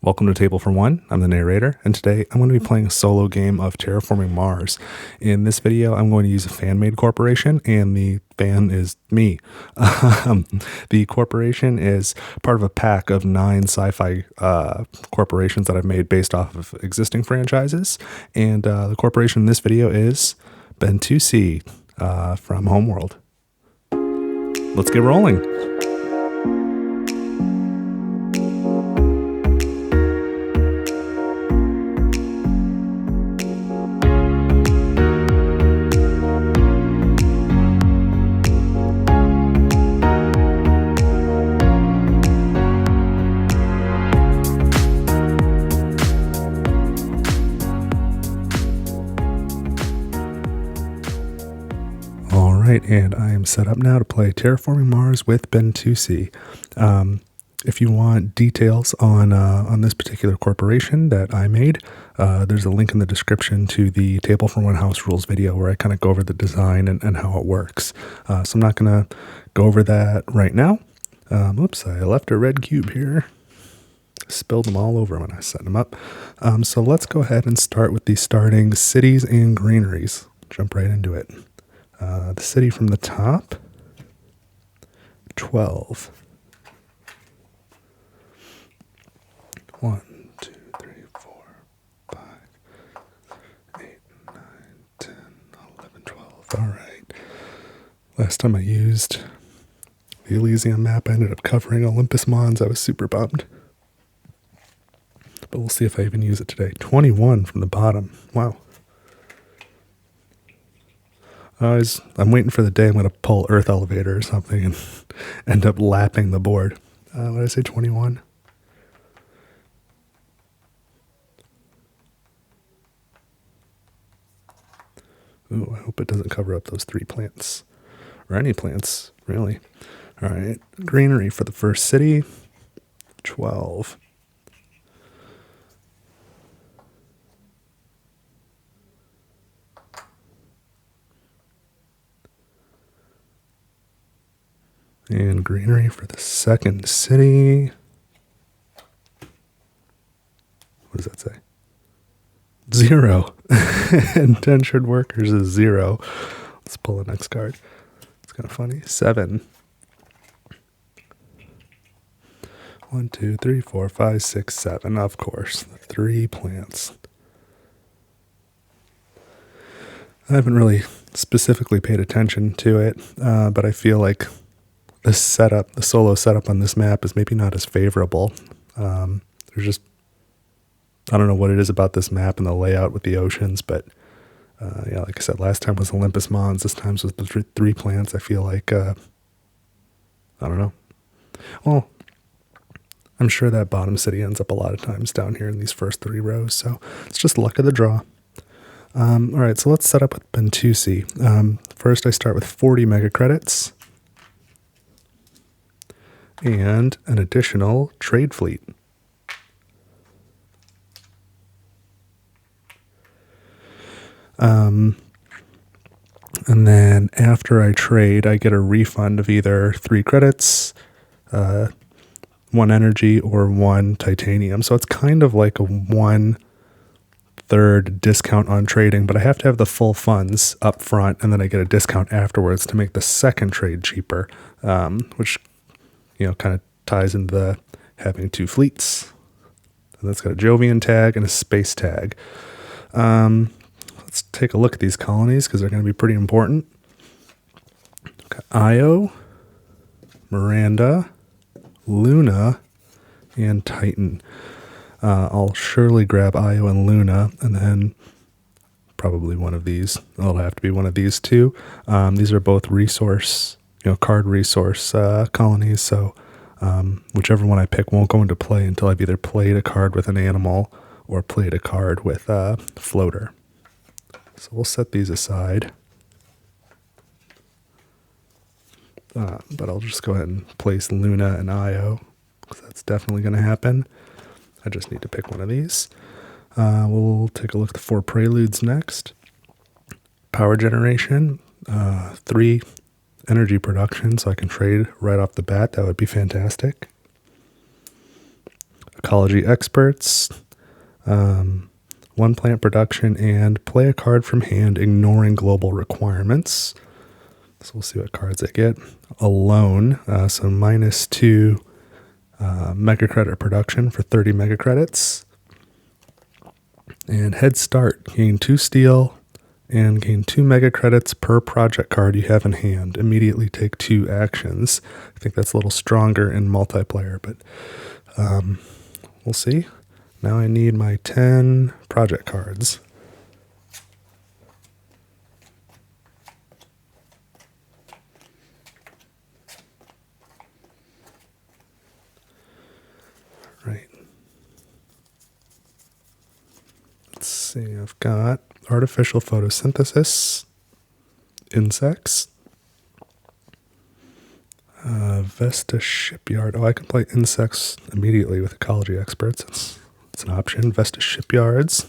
Welcome to Table for One. I'm the narrator, and today I'm going to be playing a solo game of Terraforming Mars. In this video, I'm going to use a fan-made corporation, and the fan is me. The corporation is part of a pack of 9 sci-fi corporations that I've made based off of existing franchises, and the corporation in this video is Bentusi from Homeworld. Let's get rolling. And I am set up now to play Terraforming Mars with Bentusi. If you want details on this particular corporation that I made, there's a link in the description to the Table for One House Rules video where I kind of go over the design and how it works. So I'm not going to go over that right now. Oops, I left a red cube here. Spilled them all over when I set them up. So let's go ahead and start with the starting cities and greeneries. Jump right into it. The city from the top, 12. 1, 2, 3, 4, 5, 8, 9, 10, 11, 12. All right. Last time I used the Elysium map, I ended up covering Olympus Mons. I was super bummed. But we'll see if I even use it today. 21 from the bottom. Wow. I'm waiting for the day I'm going to pull Earth Elevator or something and end up lapping the board. What did I say, 21? Ooh, I hope it doesn't cover up those 3 plants. Or any plants, really. All right, greenery for the first city, 12. And greenery for the second city. What does that say? 0. Indentured workers is 0. Let's pull the next card. It's kind of funny. 7. 1, 2, 3, 4, 5, 6, 7. Of course, the 3 plants. I haven't really specifically paid attention to it, but I feel like the solo setup on this map is maybe not as favorable. There's just, I don't know what it is about this map and the layout with the oceans, but yeah, like I said, last time was Olympus Mons. This time's with the 3 plants. I feel like, I don't know. Well, I'm sure that bottom city ends up a lot of times down here in these first 3 rows, so it's just luck of the draw. All right, so let's set up with Bentusi. First, I start with 40 mega credits. And an additional trade fleet. And then after I trade, I get a refund of either 3 credits, 1 energy, or 1 titanium. So it's kind of like a 1/3 discount on trading, but I have to have the full funds up front, and then I get a discount afterwards to make the second trade cheaper, which kind of ties into the having 2 fleets. And that's got a Jovian tag and a space tag. Let's take a look at these colonies because they're going to be pretty important. Got Io, Miranda, Luna, and Titan. I'll surely grab Io and Luna, and then probably one of these. It'll have to be one of these 2. These are both resource, card resource colonies, so whichever one I pick won't go into play until I've either played a card with an animal or played a card with a floater. So we'll set these aside. But I'll just go ahead and place Luna and Io, because that's definitely going to happen. I just need to pick one of these. We'll take a look at the 4 Preludes next. Power generation, 3 energy production, so I can trade right off the bat. That would be fantastic. ecology experts, one plant production, and play a card from hand ignoring global requirements. So we'll see what cards I get. Alone, so -2 mega credit production for 30 mega credits. And Head Start, gain 2 steel and gain 2 mega credits per project card you have in hand. Immediately take 2 actions. I think that's a little stronger in multiplayer, but we'll see. Now I need my 10 project cards. Right. Let's see, I've got artificial photosynthesis, insects, Vesta Shipyard. Oh, I can play insects immediately with ecology experts. It's an option. Vesta Shipyards,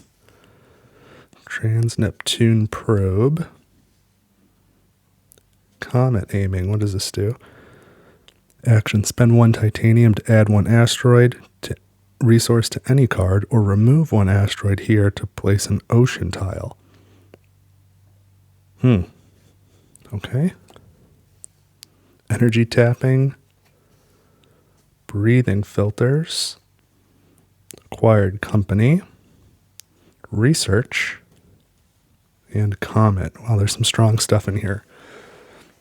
Trans-Neptune Probe, Comet Aiming. What does this do? Action, spend 1 titanium to add 1 asteroid to resource to any card, or remove 1 asteroid here to place an ocean tile. Okay. Energy tapping, breathing filters, acquired company, research, and comet. Wow, there's some strong stuff in here.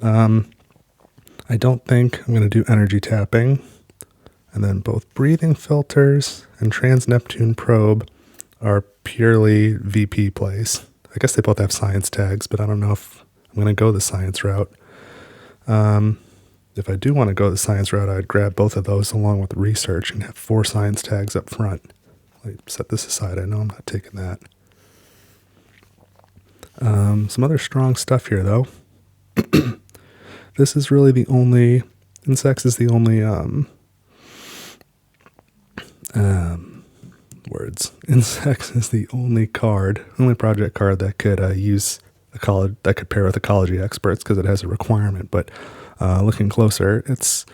I don't think I'm going to do energy tapping. And then both breathing filters and Trans-Neptune Probe are purely VP plays. I guess they both have science tags, but I don't know if I'm going to go the science route. If I do want to go the science route, I'd grab both of those along with research and have 4 science tags up front. Set this aside. I know I'm not taking that. Some other strong stuff here, though. This is really the only... Insects is the only... Insects is the only project card that could that could pair with ecology experts because it has a requirement. But looking closer, it's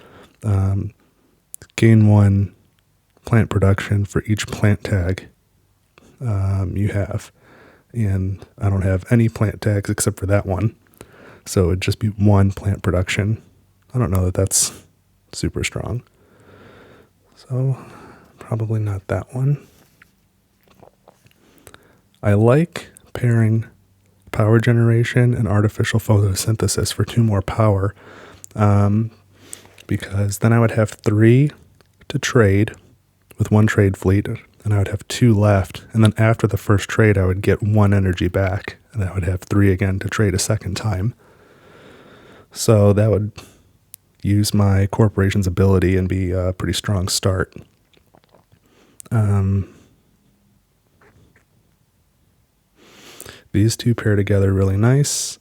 gain 1 plant production for each plant tag you have. And I don't have any plant tags except for that one. So it'd just be 1 plant production. I don't know that that's super strong. So probably not that one. I like pairing power generation and artificial photosynthesis for 2 more power, because then I would have 3 to trade with 1 trade fleet, and I would have 2 left. And then after the first trade, I would get 1 energy back, and I would have 3 again to trade a second time. So that would use my corporation's ability and be a pretty strong start. These 2 pair together really nice.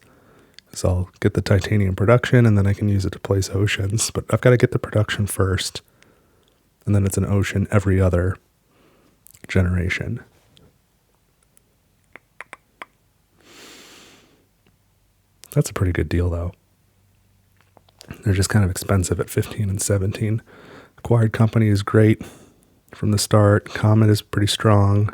So I'll get the titanium production, and then I can use it to place oceans. But I've got to get the production first, and then it's an ocean every other generation. That's a pretty good deal, though. They're just kind of expensive at 15 and 17. Acquired company is great from the start. Comet is pretty strong.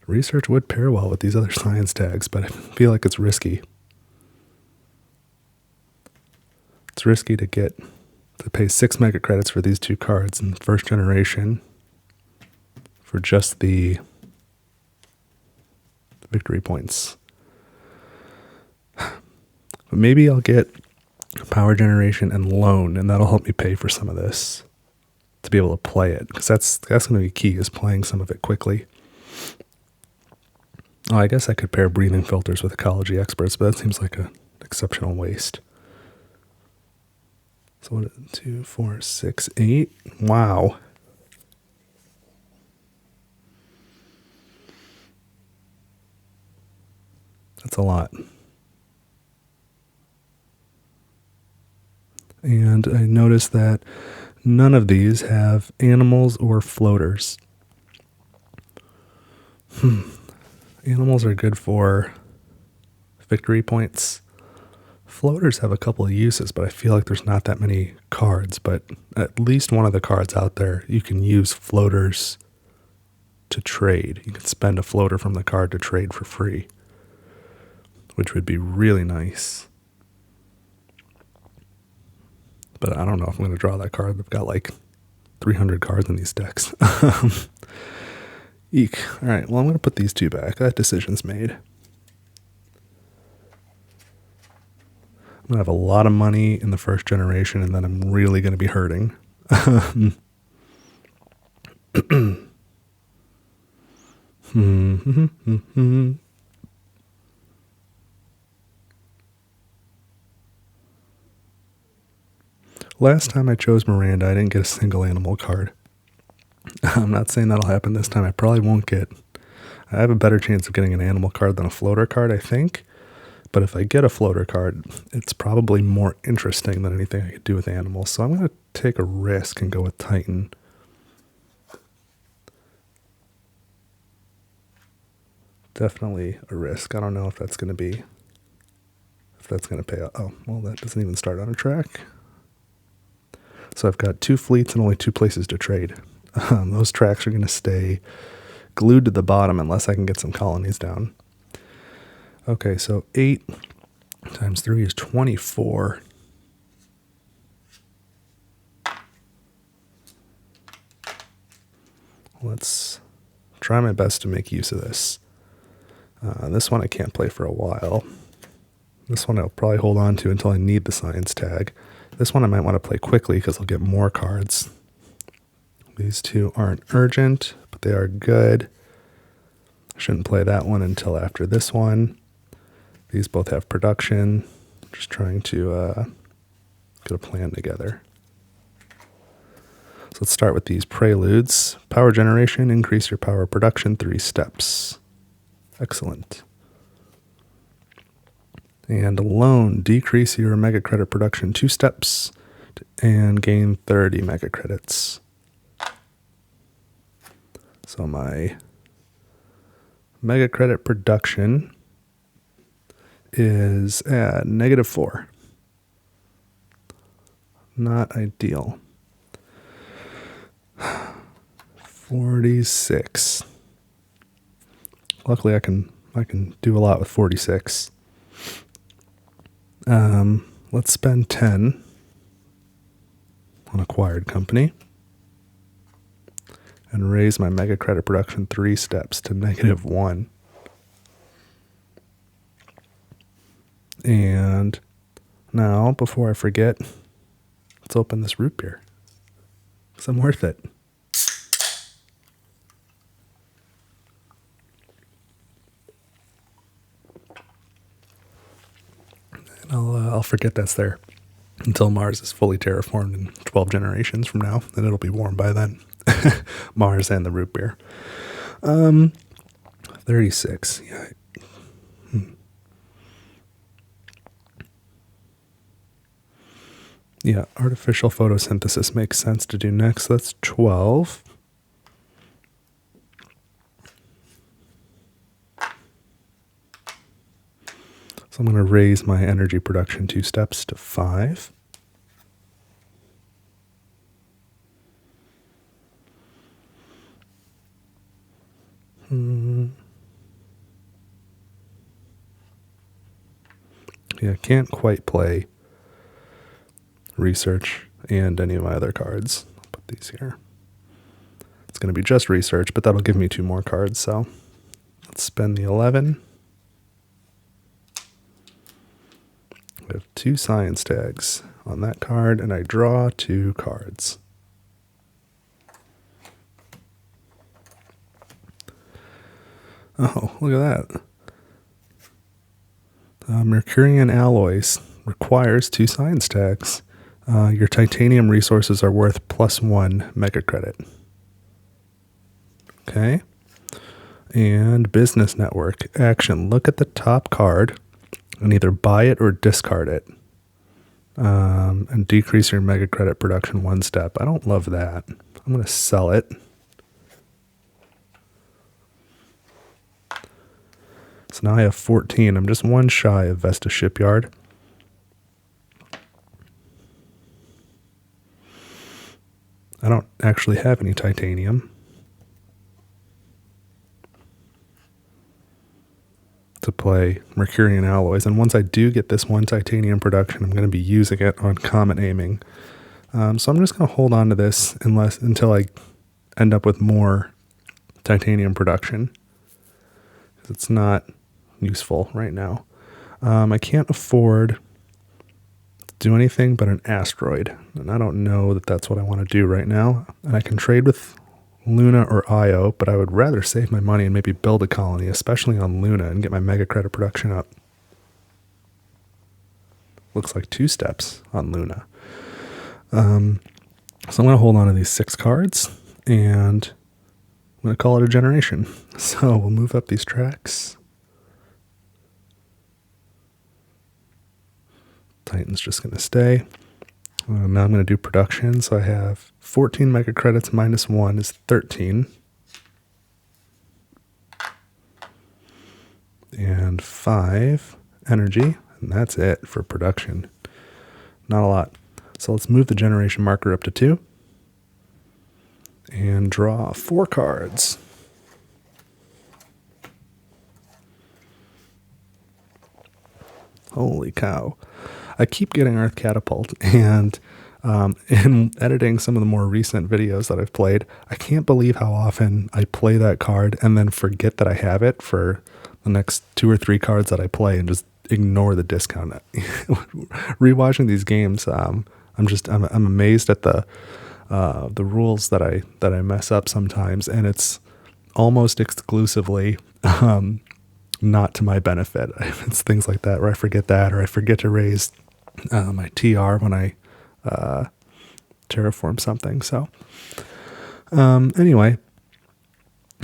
Research would pair well with these other science tags, but I feel like it's risky. It's risky to pay 6 mega credits for these 2 cards in first generation for just the victory points. But maybe I'll get power generation and loan, and that'll help me pay for some of this to be able to play it, because that's going to be key, is playing some of it quickly. Oh, I guess I could pair breathing filters with ecology experts, but that seems like an exceptional waste. So 1, 2, 4, 6, 8. Wow. That's a lot. And I noticed that none of these have animals or floaters. Animals are good for victory points. Floaters have a couple of uses, but I feel like there's not that many cards. But at least one of the cards out there, you can use floaters to trade. You can spend a floater from the card to trade for free, which would be really nice. But I don't know if I'm going to draw that card. I've got like 300 cards in these decks. Eek. All right, well, I'm going to put these two back. That decision's made. I'm going to have a lot of money in the first generation, and then I'm really going to be hurting. Last time I chose Miranda, I didn't get a single animal card. I'm not saying that'll happen this time. I probably won't get... I have a better chance of getting an animal card than a floater card, I think. But if I get a floater card, it's probably more interesting than anything I could do with animals. So I'm going to take a risk and go with Titan. Definitely a risk. I don't know if that's going to pay out. Oh, well, that doesn't even start on a track. So I've got 2 fleets and only 2 places to trade. Those tracks are going to stay glued to the bottom unless I can get some colonies down. Okay, so 8 times 3 is 24. Let's try my best to make use of this. This one I can't play for a while. This one I'll probably hold on to until I need the science tag. This one I might want to play quickly because I'll get more cards. These 2 aren't urgent, but they are good. I shouldn't play that one until after this one. These both have production. Just trying to get a plan together. So let's start with these Preludes. Power generation, increase your power production 3 steps. Excellent. And alone, decrease your mega credit production 2 steps and gain 30 mega credits. So my mega credit production is at -4. Not ideal. 46. Luckily I can do a lot with 46. Let's spend 10 on acquired company and raise my mega credit production 3 steps to -1. And now, before I forget, let's open this root beer. 'Cause I'm worth it. And I'll forget that's there until Mars is fully terraformed in 12 generations from now, and it'll be warm by then. Mars and the root beer. 36. Yeah. Yeah, artificial photosynthesis makes sense to do next. That's 12. So I'm going to raise my energy production 2 steps to 5. Yeah, I can't quite play research and any of my other cards. I'll put these here. It's going to be just research, but that'll give me 2 more cards. So let's spend the 11. We have 2 science tags on that card, and I draw 2 cards. Oh, look at that. Mercurian alloys requires 2 science tags. Your titanium resources are worth +1 mega credit. Okay. And business network action. Look at the top card and either buy it or discard it. And decrease your mega credit production 1 step. I don't love that. I'm going to sell it. So now I have 14. I'm just 1 shy of Vesta Shipyard. I don't actually have any titanium to play Mercurian alloys, and once I do get this one titanium production, I'm going to be using it on comet aiming. So I'm just going to hold on to this until I end up with more titanium production, because it's not useful right now. I can't afford to do anything but an asteroid, and I don't know that that's what I want to do right now. And I can trade with Luna or Io, but I would rather save my money and maybe build a colony, especially on Luna, and get my mega credit production up. Looks like 2 steps on Luna. So I'm going to hold on to these 6 cards, and I'm going to call it a generation. So we'll move up these tracks. Titan's just going to stay. Now I'm going to do production. So I have 14 mega credits minus 1 is 13. And 5 energy. And that's it for production. Not a lot. So let's move the generation marker up to 2. And draw 4 cards. Holy cow. I keep getting Earth Catapult, and in editing some of the more recent videos that I've played, I can't believe how often I play that card and then forget that I have it for the next 2 or 3 cards that I play and just ignore the discount. Rewatching these games, I'm amazed at the rules that I mess up sometimes, and it's almost exclusively not to my benefit. It's things like that where I forget that, or I forget to raise my TR when I terraform something. So anyway,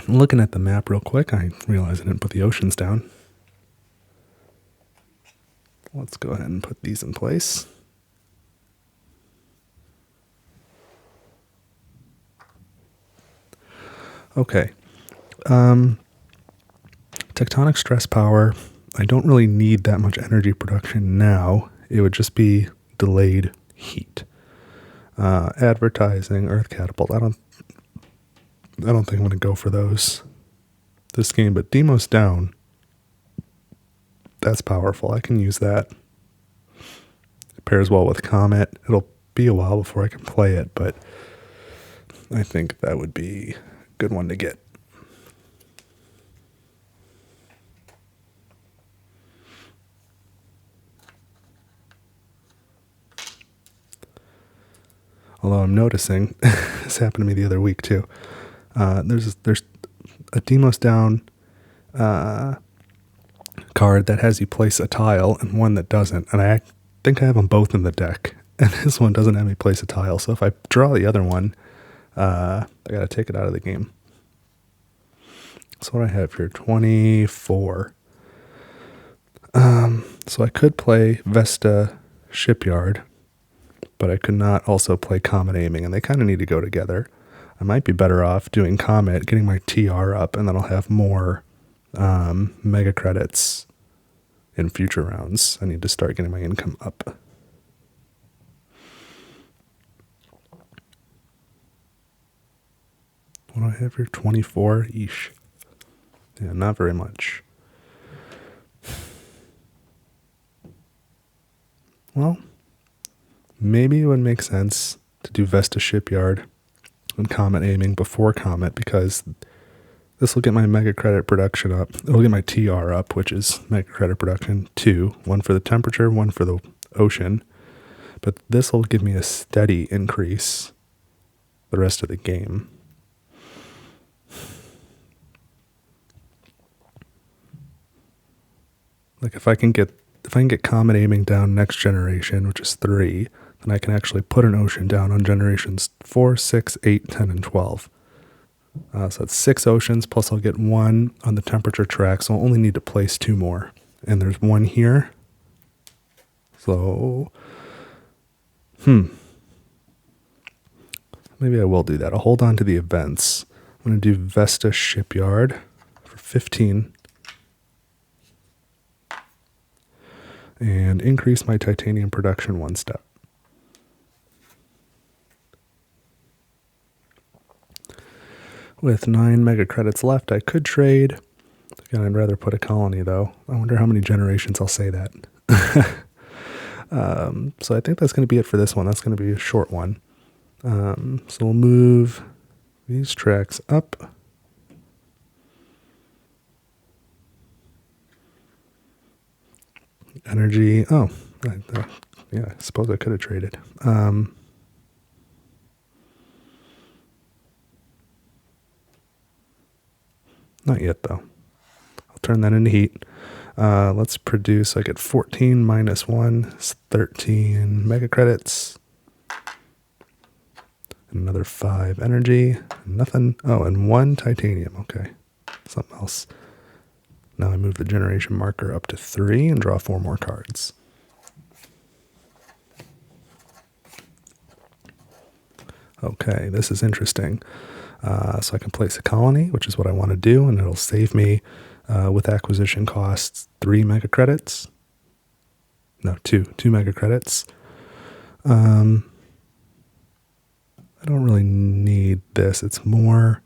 looking at the map real quick, I realized I didn't put the oceans down. Let's go ahead and put these in place. Okay. Tectonic stress power, I don't really need that much energy production now. It would just be delayed heat. Advertising, Earth Catapult, I don't think I'm going to go for those this game, but Demos down, that's powerful. I can use that. It pairs well with Comet. It'll be a while before I can play it, but I think that would be a good one to get. Although I'm noticing, this happened to me the other week too, there's a Demos down card that has you place a tile and one that doesn't, and I think I have them both in the deck, and this one doesn't have me place a tile, so if I draw the other one, I gotta take it out of the game. So what I have here, 24. So I could play Vesta Shipyard, but I could not also play Comet Aiming, and they kind of need to go together. I might be better off doing Comet, getting my TR up, and then I'll have more mega credits in future rounds. I need to start getting my income up. What do I have here? 24 each. Yeah, not very much. Well, maybe it would make sense to do Vesta Shipyard and Comet Aiming before Comet, because this will get my mega credit production up. It'll get my TR up, which is mega credit production 2. One for the temperature, one for the ocean. But this will give me a steady increase the rest of the game. Like if I can get Comet Aiming down next generation, which is 3, then I can actually put an ocean down on generations 4, 6, 8, 10, and 12. So that's 6 oceans, plus I'll get 1 on the temperature track, so I'll only need to place 2 more. And there's 1 here. So, maybe I will do that. I'll hold on to the events. I'm going to do Vesta Shipyard for 15. And increase my titanium production 1 step. With 9 mega credits left, I could trade. Again, I'd rather put a colony, though. I wonder how many generations I'll say that. So I think that's going to be it for this one. That's going to be a short one. So we'll move these tracks up. Energy. Oh, yeah, I suppose I could have traded. Not yet, though. I'll turn that into heat. Let's produce. I get 14 minus 1 is 13 mega credits. Another 5 energy. Nothing. Oh, and 1 titanium. Okay. Something else. Now I move the generation marker up to 3 and draw 4 more cards. Okay, this is interesting. So I can place a colony, which is what I want to do, and it'll save me with acquisition costs 3 mega credits. No, 2 mega credits. I don't really need this. It's more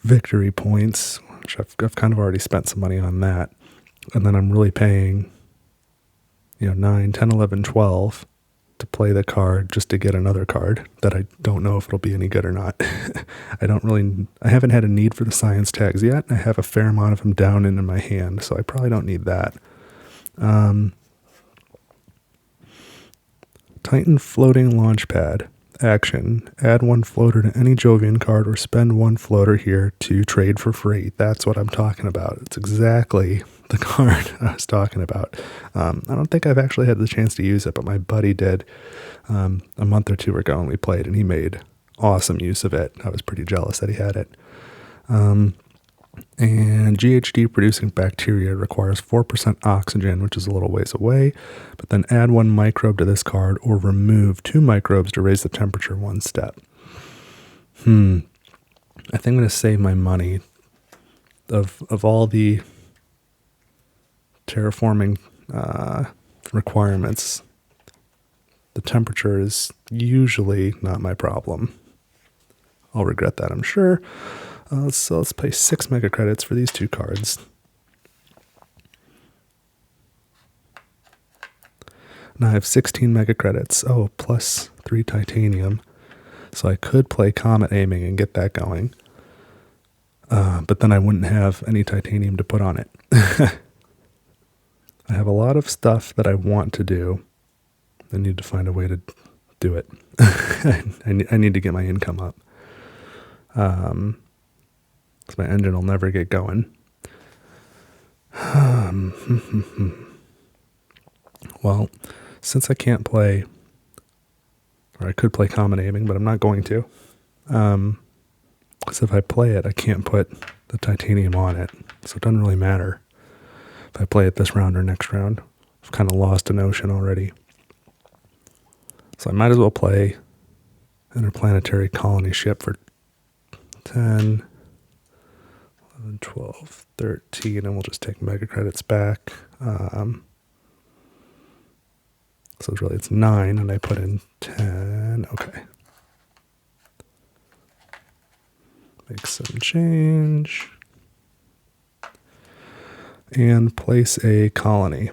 victory points, which I've kind of already spent some money on that. And then I'm really paying, 9, 10, 11, 12 to play the card just to get another card that I don't know if it'll be any good or not. I haven't had a need for the science tags yet. I have a fair amount of them down into my hand, so I probably don't need that. Titan floating launch pad. Action. Add 1 floater to any Jovian card or spend 1 floater here to trade for free. That's what I'm talking about. It's exactly the card I was talking about. I don't think I've actually had the chance to use it, but my buddy did a month or 2 ago, and we played, and he made awesome use of it. I was pretty jealous that he had it. And GHD producing bacteria requires 4% oxygen, which is a little ways away, but then add 1 microbe to this card or remove 2 microbes to raise the temperature 1 step. I think I'm going to save my money. Of all the terraforming requirements, the temperature is usually not my problem. I'll regret that, I'm sure. So let's pay 6 mega credits for these 2 cards. Now I have 16 mega credits. Oh, plus 3 titanium. So I could play Comet Aiming and get that going. But then I wouldn't have any titanium to put on it. I have a lot of stuff that I want to do. I need to find a way to do it. I need to get my income up. Because my engine will never get going. Well, since I can't play, or I could play Comet Aiming, but I'm not going to. Because if I play it, I can't put the titanium on it. So it doesn't really matter if I play it this round or next round. I've kind of lost a notion already. So I might as well play Interplanetary Colony Ship for 10... 12, 13, and we'll just take mega credits back. So it's 9, and I put in 10. Okay. Make some change. And place a colony.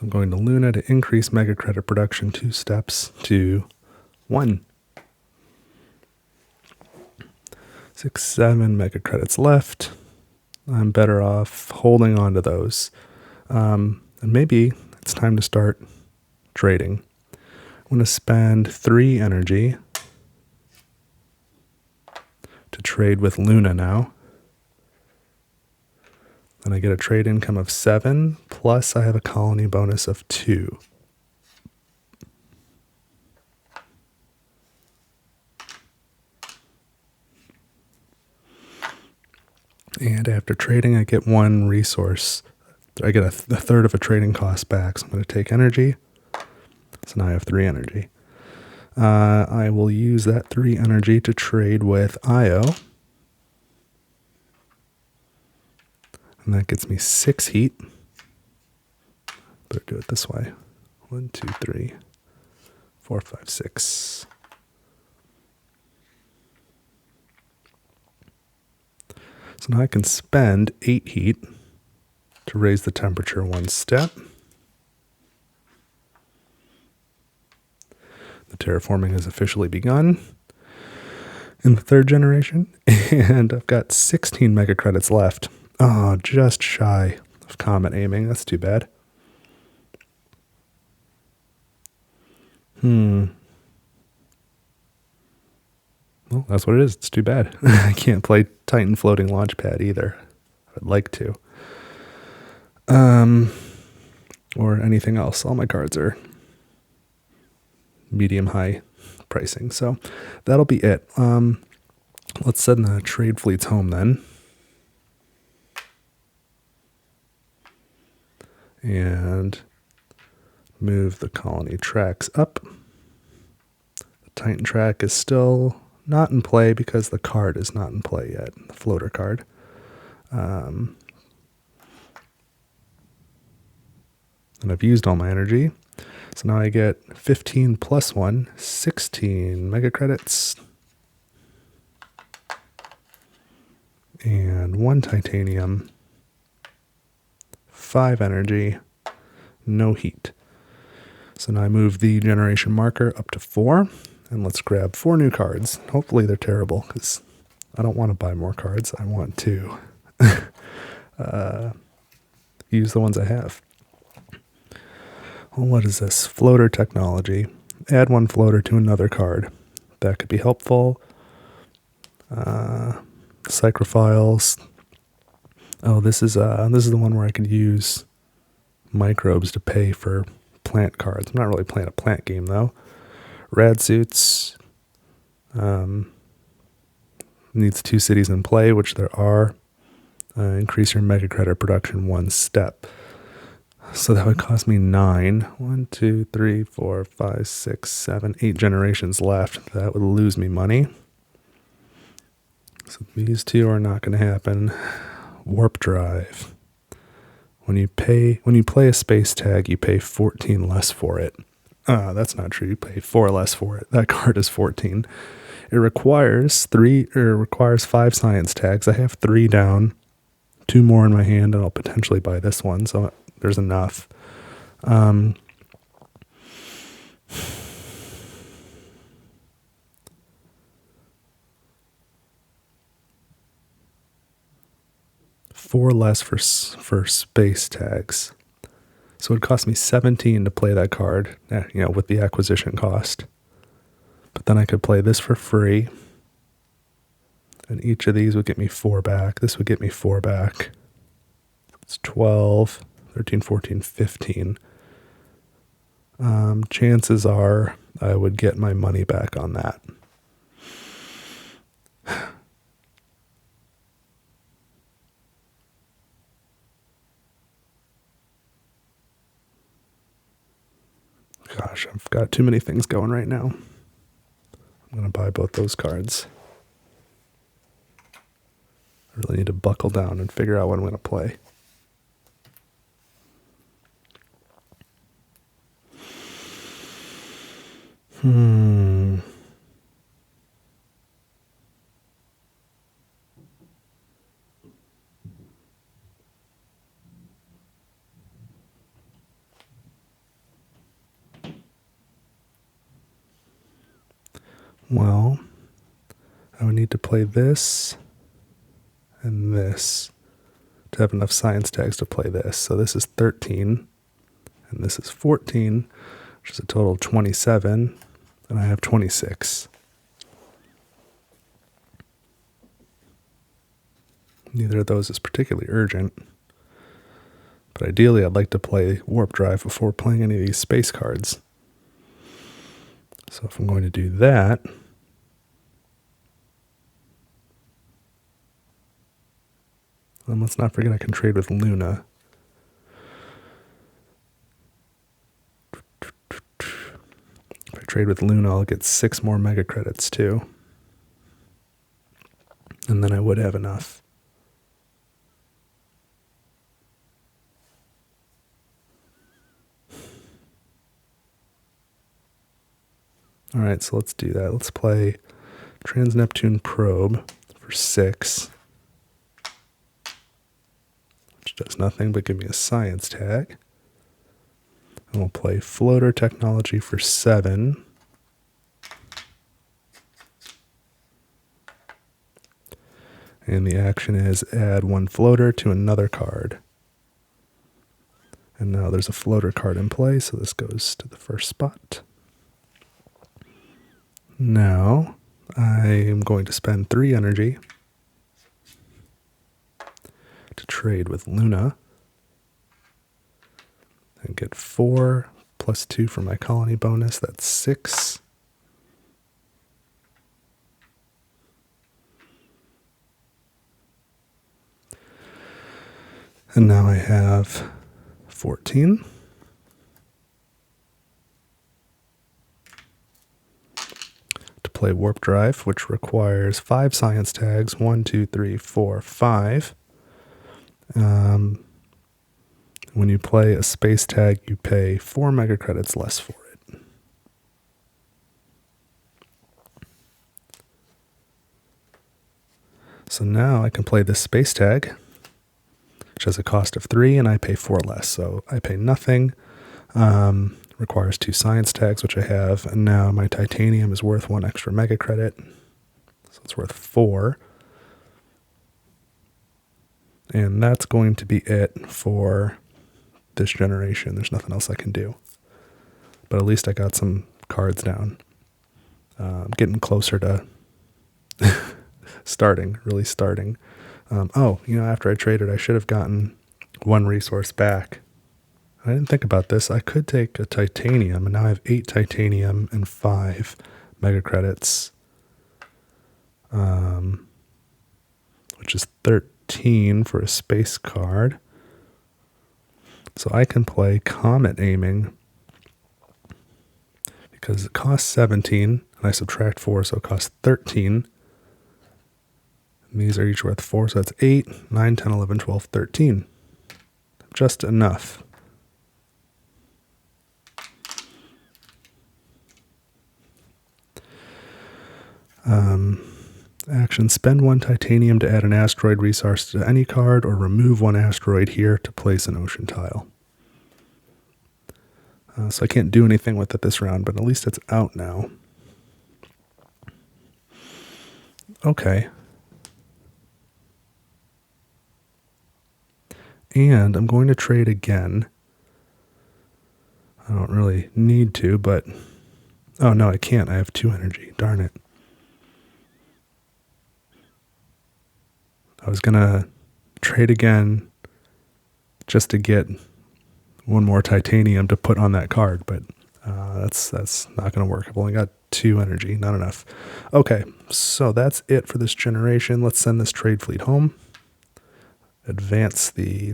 I'm going to Luna to increase mega credit production 2 steps to 1. 6, 7 mega credits left. I'm better off holding on to those. And maybe it's time to start trading. I'm going to spend 3 energy to trade with Luna now. And I get a trade income of 7, plus I have a colony bonus of 2. And after trading, I get 1 resource. I get a third of a trading cost back. So I'm going to take energy. So now I have 3 energy. I will use that 3 energy to trade with Io. And that gets me 6 heat. Better do it this way. 1, 2, 3, 4, 5, 6. So now I can spend 8 heat to raise the temperature 1 step. The terraforming has officially begun in the 3rd generation, and I've got 16 mega credits left. Oh, just shy of comet aiming. That's too bad. Well, that's what it is. It's too bad. I can't play Titan Floating Launchpad either. I'd like to. Or anything else. All my cards are medium-high pricing. So that'll be it. Let's send the trade fleets home then. And move the colony tracks up. The Titan track is still not in play because the card is not in play yet, the floater card. And I've used all my energy. So now I get 15 plus 1, 16 mega credits. And 1 titanium, 5 energy, no heat. So now I move the generation marker up to 4, and let's grab 4 new cards. Hopefully they're terrible, because I don't want to buy more cards. I want to use the ones I have. Well, what is this? Floater technology. Add 1 floater to another card. That could be helpful. Psychrophiles. Oh, this is the one where I could use microbes to pay for plant cards. I'm not really playing a plant game though. Rad suits. Needs 2 cities in play, which there are. Increase your mega credit production 1 step. So that would cost me 9. 1, 2, 3, 4, 5, 6, 7, 8 generations left. That would lose me money. So these 2 are not going to happen. Warp drive. When you play a space tag, you pay 14 less for it. That's not true. You pay 4 less for it. That card is 14. It requires 5 science tags. I have 3 down, 2 more in my hand, and I'll potentially buy this one. So there's enough. Four less for space tags. So it cost me 17 to play that card, with the acquisition cost. But then I could play this for free. And each of these would get me 4 back. This would get me 4 back. It's 12, 13, 14, 15. Chances are I would get my money back on that. Gosh, I've got too many things going right now. I'm going to buy both those cards. I really need to buckle down and figure out what I'm going to play. Well, I would need to play this and this to have enough science tags to play this. So this is 13, and this is 14, which is a total of 27, and I have 26. Neither of those is particularly urgent. But ideally, I'd like to play Warp Drive before playing any of these space cards. So if I'm going to do that, then let's not forget I can trade with Luna. If I trade with Luna, I'll get 6 more mega credits too. And then I would have enough. All right, so let's do that. Let's play Trans-Neptune Probe for 6, which does nothing but give me a science tag. And we'll play Floater Technology for 7. And the action is add 1 floater to another card. And now there's a floater card in play, so this goes to the first spot. Now I am going to spend 3 energy to trade with Luna and get 4 plus 2 for my colony bonus. That's 6. And now I have 14. To play Warp Drive, which requires 5 science tags. 1, 2, 3, 4, 5. When you play a space tag, you pay 4 mega credits less for it. So now I can play this space tag, which has a cost of 3, and I pay 4 less. So I pay nothing. Requires 2 science tags, which I have, and now my titanium is worth 1 extra mega credit. So it's worth 4. And that's going to be it for this generation. There's nothing else I can do. But at least I got some cards down. Getting closer to really starting. After I traded, I should have gotten 1 resource back. I didn't think about this. I could take a titanium, and now I have 8 titanium and 5 mega credits, which is 13 for a space card. So I can play Comet Aiming because it costs 17, and I subtract 4, so it costs 13. And these are each worth 4, so that's 8, 9, 10, 11, 12, 13. Just enough. Action, spend 1 titanium to add an asteroid resource to any card, or remove 1 asteroid here to place an ocean tile. So I can't do anything with it this round, but at least it's out now. Okay. And I'm going to trade again. I don't really need to, but... Oh, no, I can't. I have 2 energy. Darn it. I was going to trade again just to get 1 more titanium to put on that card, but that's not going to work. I've only got 2 energy, not enough. Okay, so that's it for this generation. Let's send this trade fleet home. Advance the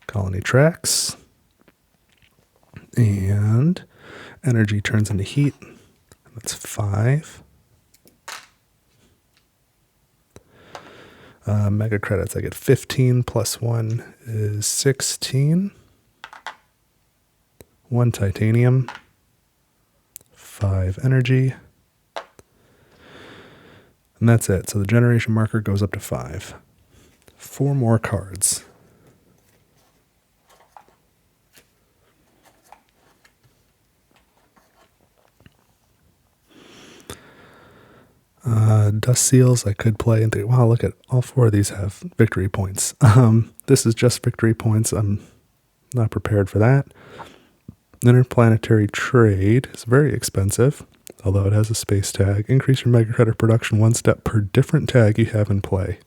colony tracks. And energy turns into heat. That's 5. Mega credits, I get 15 plus 1 is 16. 1 titanium. 5 energy. And that's it. So the generation marker goes up to 5. 4 more cards. Dust Seals, I could play and think, wow, look at all 4 of these have victory points. This is just victory points. I'm not prepared for that. Interplanetary Trade is very expensive, although it has a space tag. Increase your mega credit production 1 step per different tag you have in play.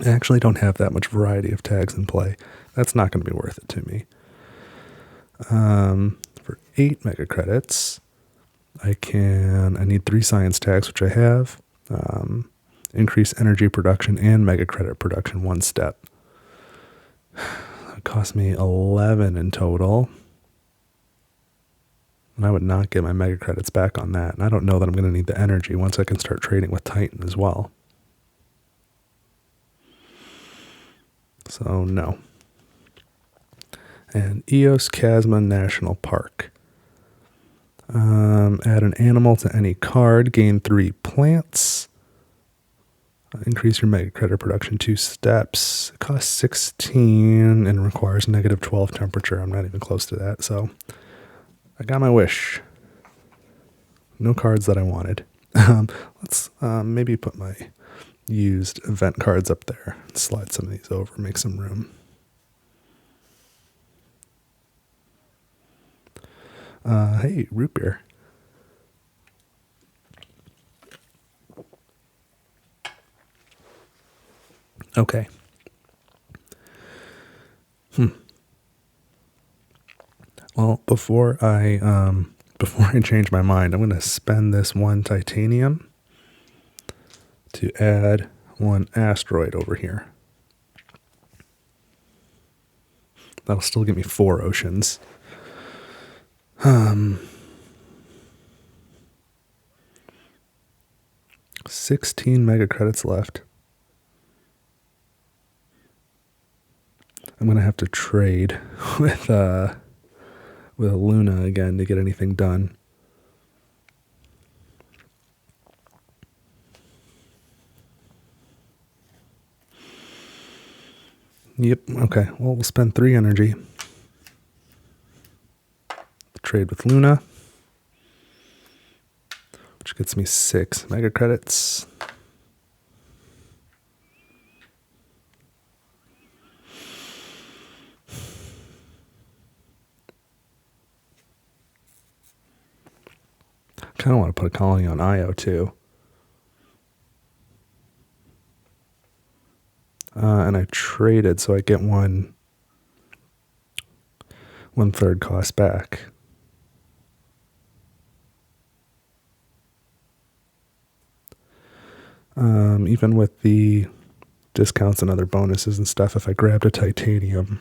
I actually don't have that much variety of tags in play. That's not going to be worth it to me. For 8 mega credits, I need 3 science tags, which I have. Increase energy production and mega credit production 1 step. It cost me 11 in total. And I would not get my mega credits back on that. And I don't know that I'm going to need the energy once I can start trading with Titan as well. So, no. And Eos Chasma National Park. Add an animal to any card. Gain 3 plants. Increase your mega credit production 2 steps. It costs 16 and requires negative 12 temperature. I'm not even close to that, so I got my wish. No cards that I wanted. Let's maybe put my used event cards up there. Slide some of these over, make some room. Hey, root beer. Okay. Well, before I change my mind, I'm going to spend this 1 titanium to add 1 asteroid over here. That'll still give me 4 oceans. 16 mega credits left. I'm going to have to trade with Luna again to get anything done. Yep, okay. Well, we'll spend 3 energy. Trade with Luna, which gets me 6 mega credits. Kind of want to put a colony on Io too. And I traded so I get 1/3 cost back. Even with the discounts and other bonuses and stuff, if I grabbed a titanium,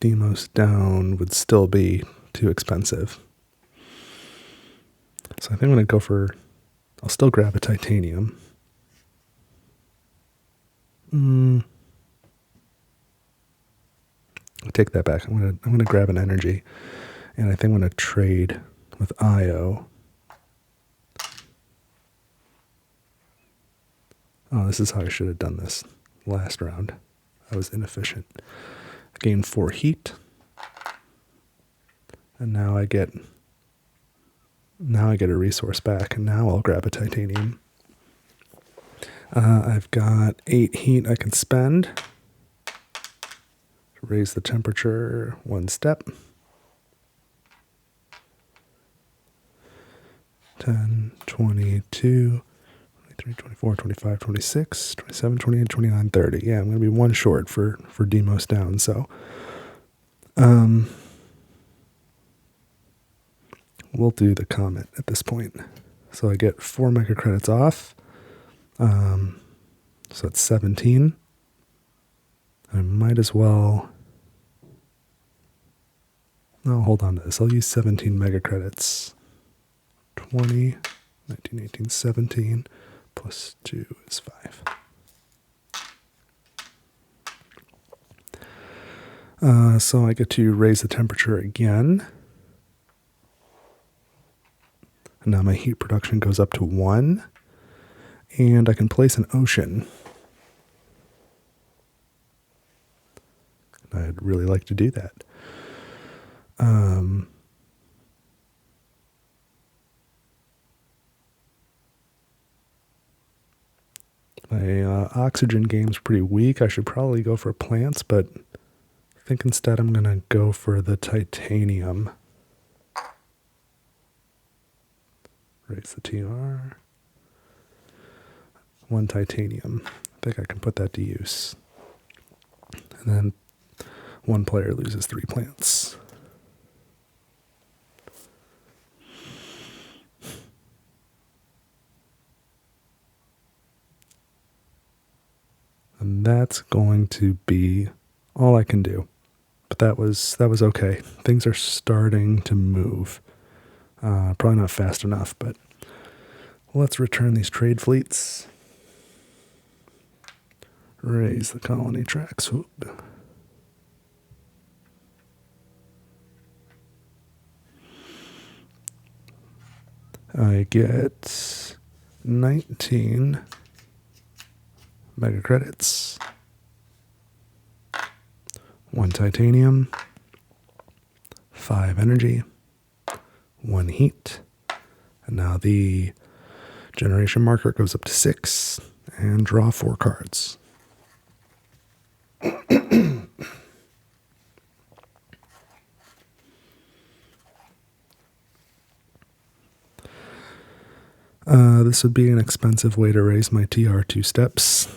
Demos down would still be too expensive. So I think I'm going to go for, I'll still grab a titanium. I'll take that back. I'm gonna grab an energy, and I think I'm going to trade with Io. Oh, this is how I should have done this last round. I was inefficient. I gained 4 heat, and now I get a resource back, and now I'll grab a titanium. I've got 8 heat I can spend to raise the temperature 1 step. 10, 22, 23, 24, 25, 26, 27, 28, 29, 30. Yeah, I'm going to be 1 short for Demos down, so we'll do the comment at this point. So I get 4 mega credits off. So it's 17. I might as well... No, hold on to this. I'll use 17 mega credits. 20, 19, 18, 17, plus 2 is 5. So I get to raise the temperature again. And now my heat production goes up to 1. And I can place an ocean. I'd really like to do that. My oxygen game's pretty weak. I should probably go for plants, but I think instead I'm going to go for the titanium. Raise the TR. 1 titanium. I think I can put that to use. And then 1 player loses 3 plants. And that's going to be all I can do. But that was okay. Things are starting to move. Probably not fast enough, but let's return these trade fleets. Raise the colony tracks. Whoop. I get 19 mega credits, 1 titanium, 5 energy, 1 heat, and now the generation marker goes up to 6, and draw 4 cards. This would be an expensive way to raise my TR 2 steps.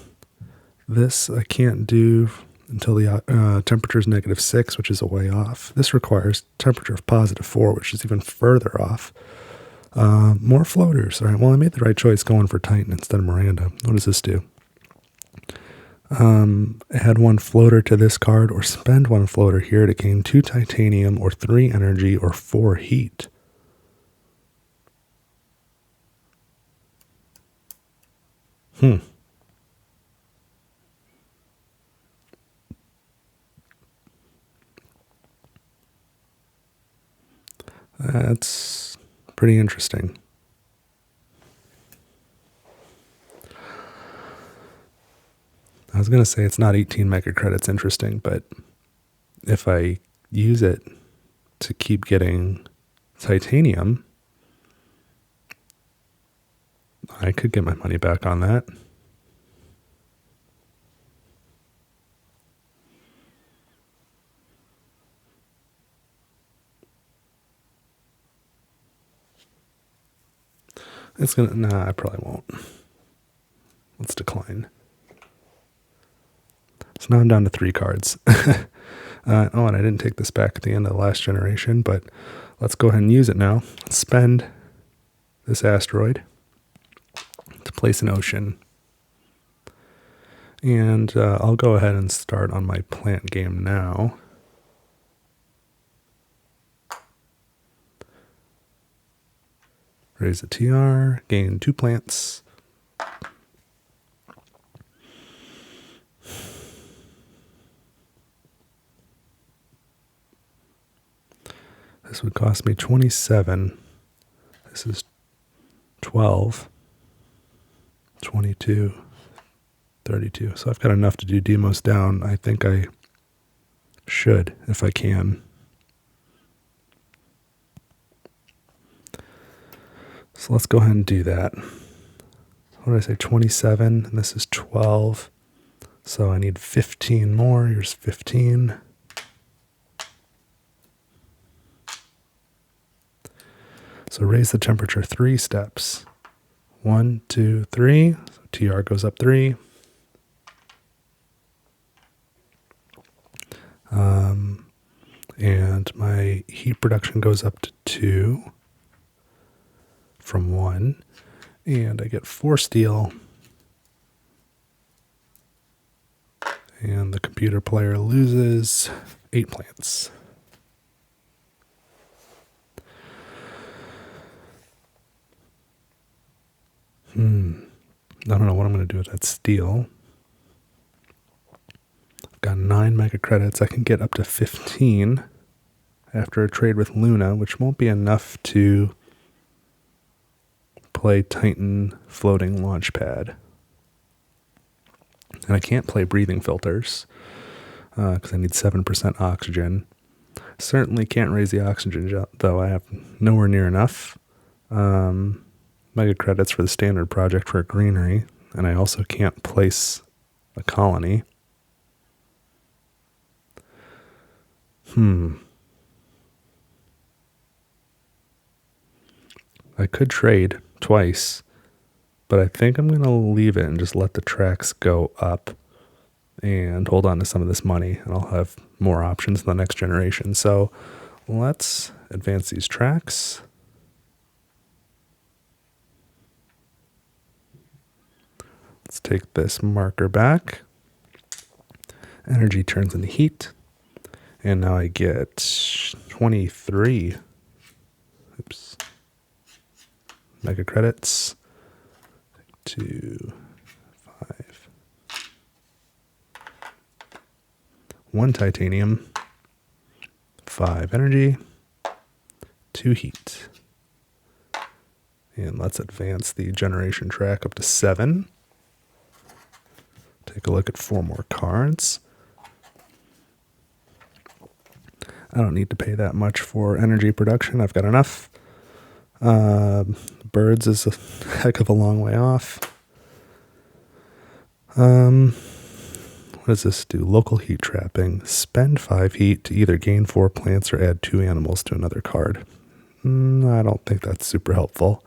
This I can't do until the temperature is -6, which is a way off. This requires temperature of +4, which is even further off. More floaters. All right, well, I made the right choice going for Titan instead of Miranda. What does this do? Add 1 floater to this card, or spend 1 floater here to gain 2 titanium, or 3 energy, or 4 heat. That's pretty interesting. I was going to say it's not 18 mega credits interesting, but if I use it to keep getting titanium, I could get my money back on that. Nah, I probably won't. Let's decline. So now I'm down to 3 cards. And I didn't take this back at the end of the last generation, but let's go ahead and use it now. Let's spend this asteroid to place an ocean. And I'll go ahead and start on my plant game now. Raise a TR, gain 2 plants. This would cost me 27. This is 12, 22, 32. So I've got enough to do Demos down. I think I should, if I can. So let's go ahead and do that. What did I say? 27, and this is 12. So I need 15 more. Here's 15. So raise the temperature 3 steps. 1, 2, 3. So TR goes up 3. And my heat production goes up to 2 from 1. And I get 4 steel. And the computer player loses 8 plants. I don't know what I'm going to do with that steel. I've got 9 mega credits. I can get up to 15 after a trade with Luna, which won't be enough to play Titan floating launch pad. And I can't play breathing filters because I need 7% oxygen. Certainly can't raise the oxygen, though. I have nowhere near enough mega credits for the standard project for greenery, and I also can't place a colony. I could trade twice, but I think I'm going to leave it and just let the tracks go up and hold on to some of this money, and I'll have more options in the next generation. So let's advance these tracks. Let's take this marker back. Energy turns into heat. And now I get 23 mega credits. 2, 5. 1 titanium. 5 energy. 2 heat. And let's advance the generation track up to 7. Take a look at 4 more cards. I don't need to pay that much for energy production. I've got enough. Birds is a heck of a long way off. What does this do? Local heat trapping. Spend 5 heat to either gain 4 plants or add 2 animals to another card. I don't think that's super helpful.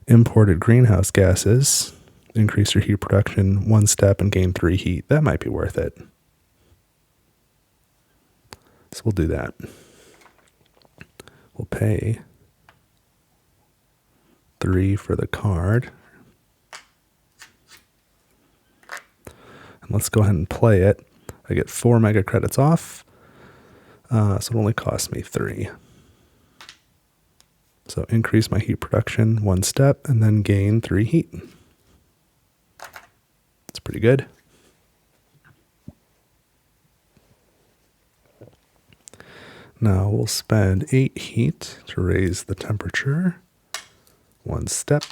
Imported greenhouse gases. Increase your heat production 1 step and gain 3 heat. That might be worth it. So we'll do that. We'll pay 3 for the card. And let's go ahead and play it. I get 4 mega credits off. So it only costs me 3. So increase my heat production 1 step and then gain 3 heat. That's pretty good. Now we'll spend 8 heat to raise the temperature 1 step.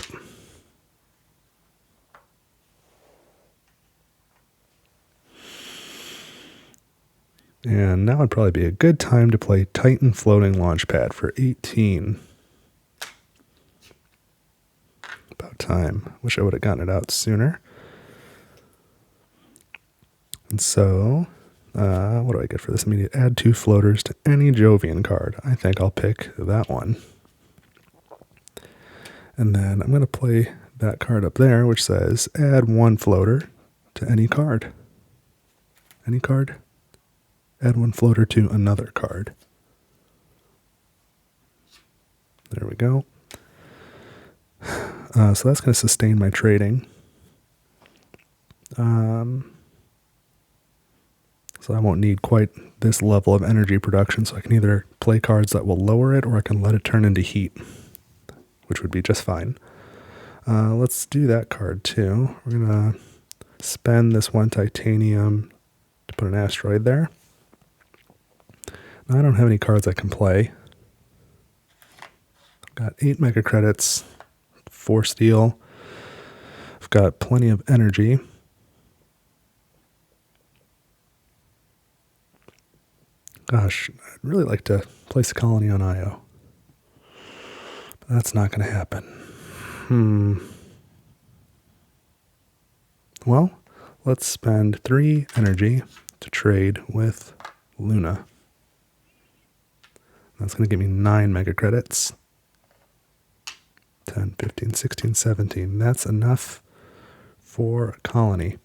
And now would probably be a good time to play Titan Floating Launchpad for 18. About time. Wish I would have gotten it out sooner. And so, what do I get for this immediate? Add 2 floaters to any Jovian card. I think I'll pick that one. And then I'm going to play that card up there, which says add 1 floater to any card. Any card? Add 1 floater to another card. There we go. So that's going to sustain my trading. So I won't need quite this level of energy production, so I can either play cards that will lower it or I can let it turn into heat, which would be just fine. Let's do that card too. We're going to spend this 1 titanium to put an asteroid there. Now I don't have any cards I can play. I've got 8 mega credits, 4 steel. I've got plenty of energy. Gosh, I'd really like to place a colony on Io. But that's not going to happen. Well, let's spend 3 energy to trade with Luna. That's going to give me 9 mega credits. 10, 15, 16, 17. That's enough for a colony.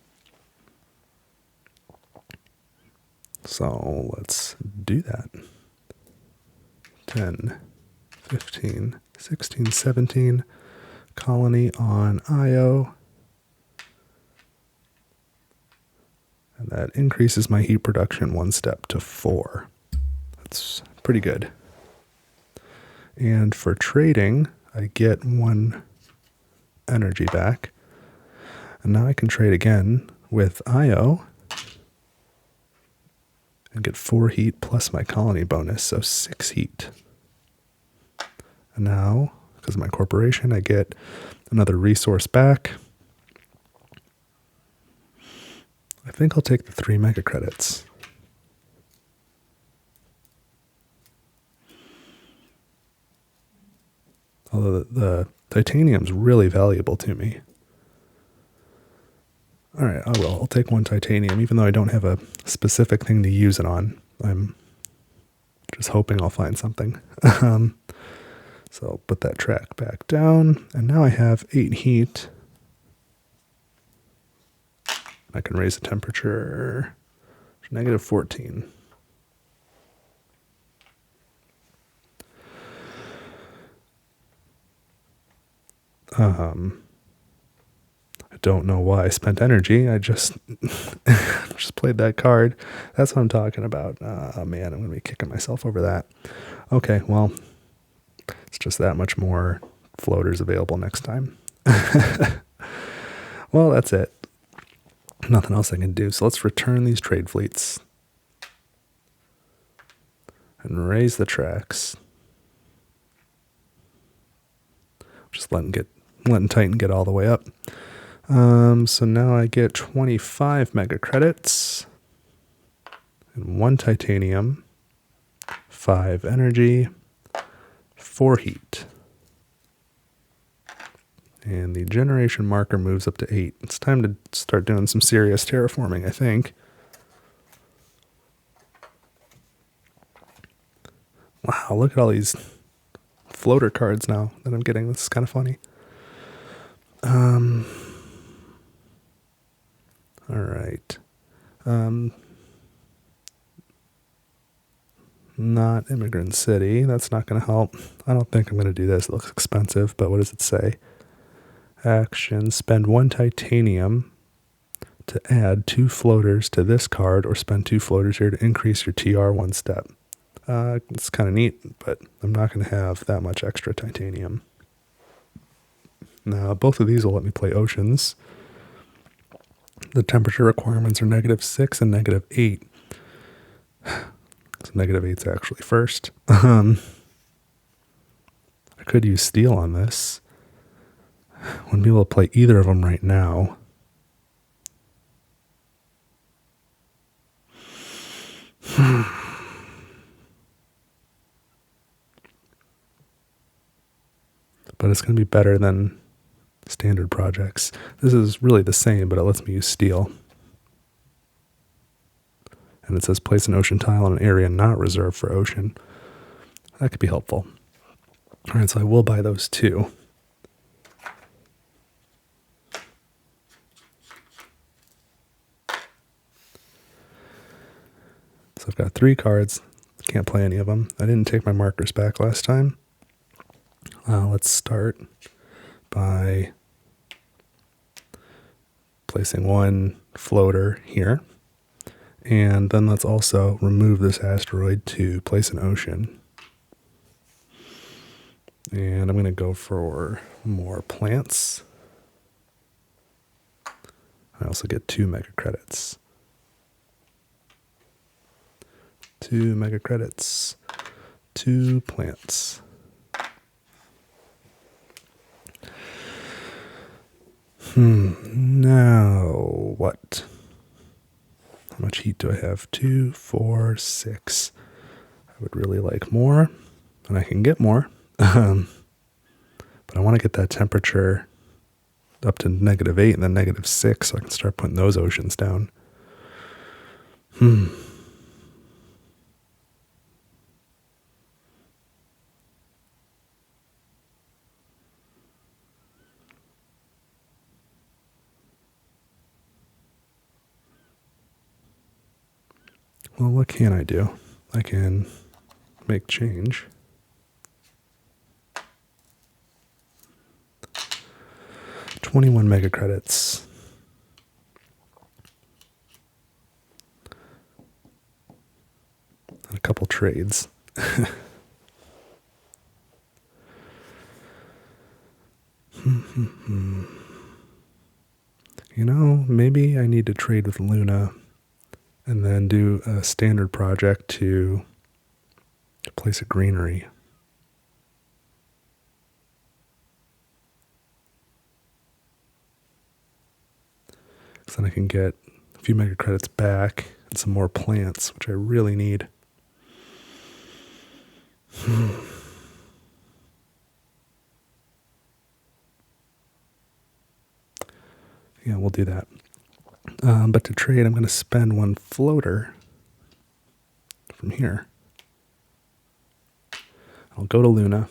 So let's do that. 10, 15, 16, 17. Colony on Io. And that increases my heat production 1 step to 4. That's pretty good. And for trading, I get 1 energy back. And now I can trade again with Io and get 4 heat plus my colony bonus, so 6 heat. And now, because of my corporation, I get another resource back. I think I'll take the 3 mega credits. Although the titanium's really valuable to me. All right, I will. I'll take 1 titanium, even though I don't have a specific thing to use it on. I'm just hoping I'll find something. So I'll put that track back down, and now I have 8 heat. I can raise the temperature to -14. I don't know why I spent energy. I just just played that card. That's what I'm talking about. Oh man, I'm going to be kicking myself over that. Okay, well, it's just that much more floaters available next time. Well, that's it. Nothing else I can do. So let's return these trade fleets and raise the tracks. Just Just letting Titan get all the way up. So now I get 25 mega credits and 1 titanium, 5 energy, 4 heat. And the generation marker moves up to 8. It's time to start doing some serious terraforming, I think. Wow, look at all these floater cards now that I'm getting. This is kind of funny. All right. Not Immigrant City. That's not going to help. I don't think I'm going to do this. It looks expensive, but what does it say? Action, spend 1 titanium to add 2 floaters to this card, or spend 2 floaters here to increase your TR 1 step. It's kind of neat, but I'm not going to have that much extra titanium. Now, both of these will let me play oceans. The temperature requirements are -6 and -8. So -8's actually first. I could use steel on this. Wouldn't be able to play either of them right now. But it's going to be better than standard projects. This is really the same, but it lets me use steel. And it says place an ocean tile in an area not reserved for ocean. That could be helpful. All right, so I will buy those 2. So I've got 3 cards. Can't play any of them. I didn't take my markers back last time. Let's start by placing 1 floater here. And then let's also remove this asteroid to place an ocean. And I'm going to go for more plants. I also get 2 mega credits. 2 mega credits. 2 plants. Now what? How much heat do I have? 2, 4, 6. I would really like more, and I can get more. But I want to get that temperature up to -8 and then -6 so I can start putting those oceans down. Well, what can I do? I can make change. $21 mega credits. And a couple trades. You know, maybe I need to trade with Luna and then do a standard project to place a greenery. So then I can get a few mega credits back and some more plants, which I really need. Yeah, we'll do that. But to trade, I'm going to spend 1 floater from here. I'll go to Luna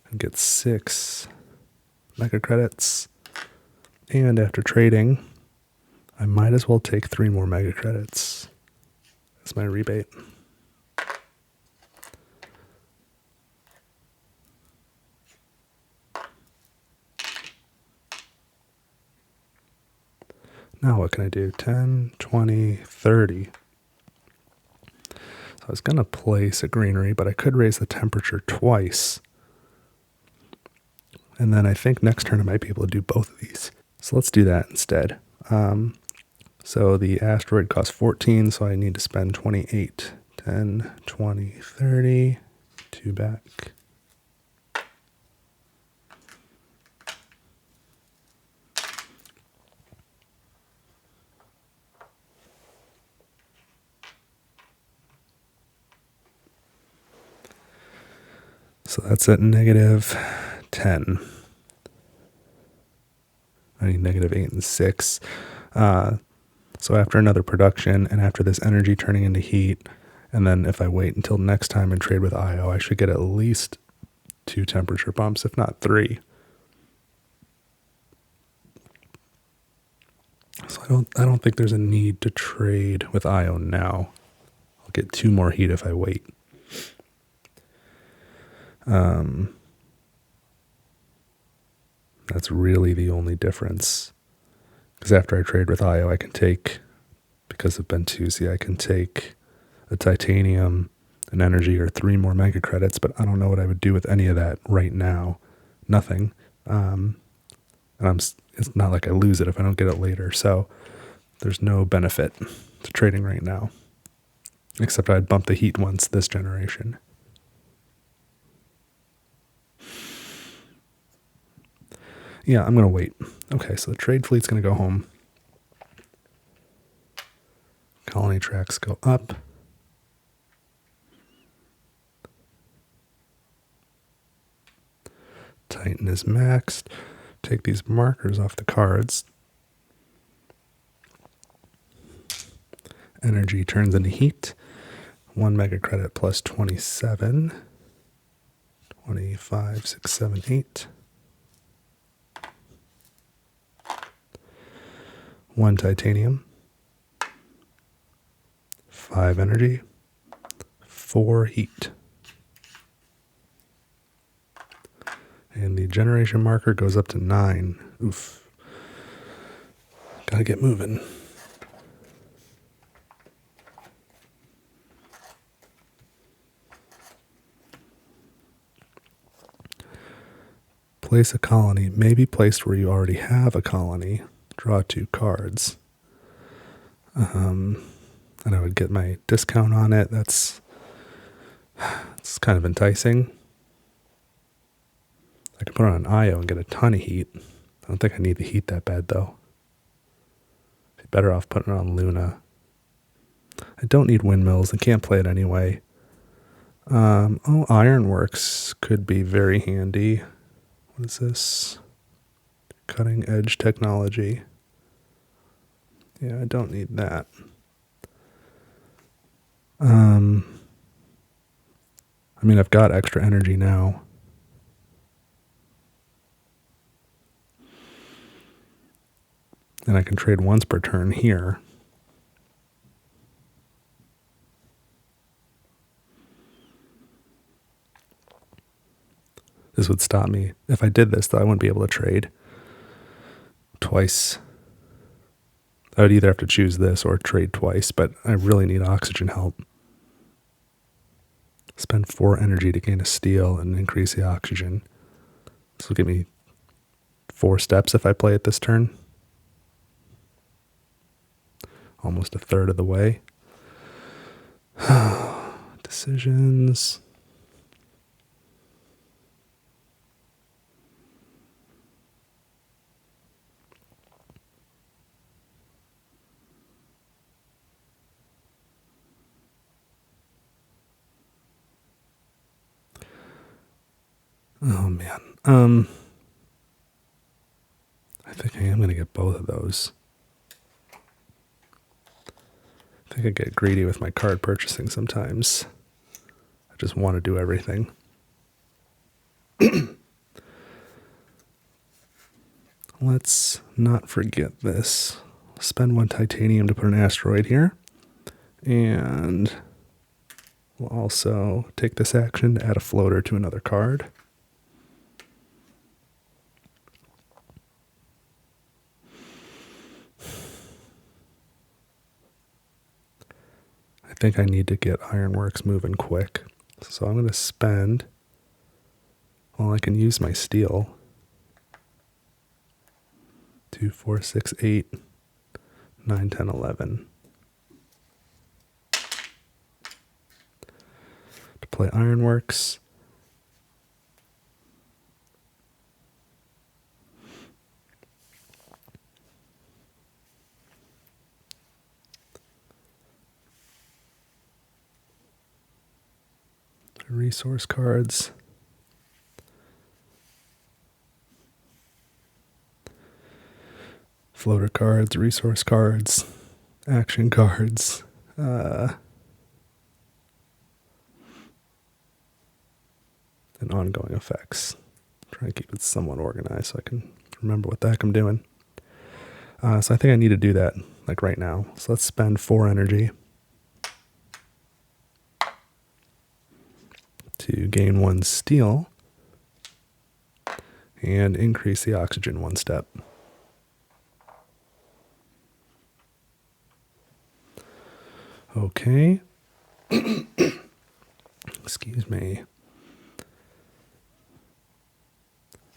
and get 6 mega credits. And after trading, I might as well take 3 more mega credits as my rebate. Now what can I do? 10, 20, 30. So I was going to place a greenery, but I could raise the temperature twice. And then I think next turn I might be able to do both of these. So let's do that instead. So the asteroid costs 14, so I need to spend 28. 10, 20, 30. 2 back. So that's at negative 10. I need negative 8 and 6. So after another production and after this energy turning into heat, and then if I wait until next time and trade with IO, I should get at least 2 temperature bumps, if not 3. So I don't think there's a need to trade with IO now. I'll get 2 more heat if I wait. That's really the only difference. Because after I trade with IO, I can take, because of Bentusi, I can take a titanium, an energy, or 3 more mega credits, but I don't know what I would do with any of that right now. Nothing. And it's not like I lose it if I don't get it later. So there's no benefit to trading right now. Except I'd bump the heat once this generation. Yeah, I'm going to wait. Okay, so the trade fleet's going to go home. Colony tracks go up. Titan is maxed. Take these markers off the cards. Energy turns into heat. 1 mega credit plus 27. 25, 6, 7, 8. 1 titanium. 5 energy. 4 heat. And the generation marker goes up to 9. Oof. Gotta get moving. Place a colony. May be placed where you already have a colony. Draw 2 cards. And I would get my discount on it. It's kind of enticing. I could put it on IO and get a ton of heat. I don't think I need the heat that bad, though. Be better off putting it on Luna. I don't need windmills. I can't play it anyway. Ironworks could be very handy. What is this? Cutting edge technology. Yeah, I don't need that. I mean, I've got extra energy now. And I can trade once per turn here. This would stop me. If I did this, though, I wouldn't be able to trade twice. I would either have to choose this or trade twice, but I really need oxygen help. Spend 4 energy to gain a steal and increase the oxygen. This will give me 4 steps if I play it this turn. Almost a third of the way. Decisions. Oh, man. I think I am going to get both of those. I think I get greedy with my card purchasing sometimes. I just want to do everything. Let's not forget this. Spend 1 titanium to put an asteroid here. And we'll also take this action to add a floater to another card. I think I need to get Ironworks moving quick. So I'm going to spend, well, I can use my steel. 2, 4, 6, 8, 9, 10, 11. To play Ironworks. Resource cards. floater cards, resource cards, action cards, and ongoing effects. Try and keep it somewhat organized so I can remember what the heck I'm doing. So I think I need to do that like right now. So let's spend 4 energy to gain 1 steel and increase the oxygen 1 step. Okay. Excuse me.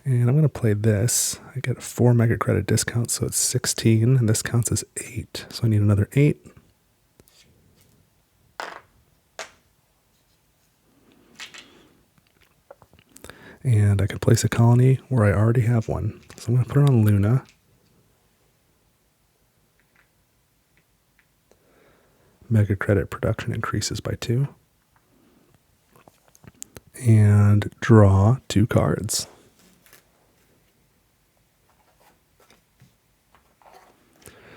And I'm going to play this. I get a 4 mega credit discount, so it's 16, and this counts as 8. So I need another 8. And I can place a colony where I already have one. So I'm going to put it on Luna. Mega credit production increases by 2. And draw 2 cards.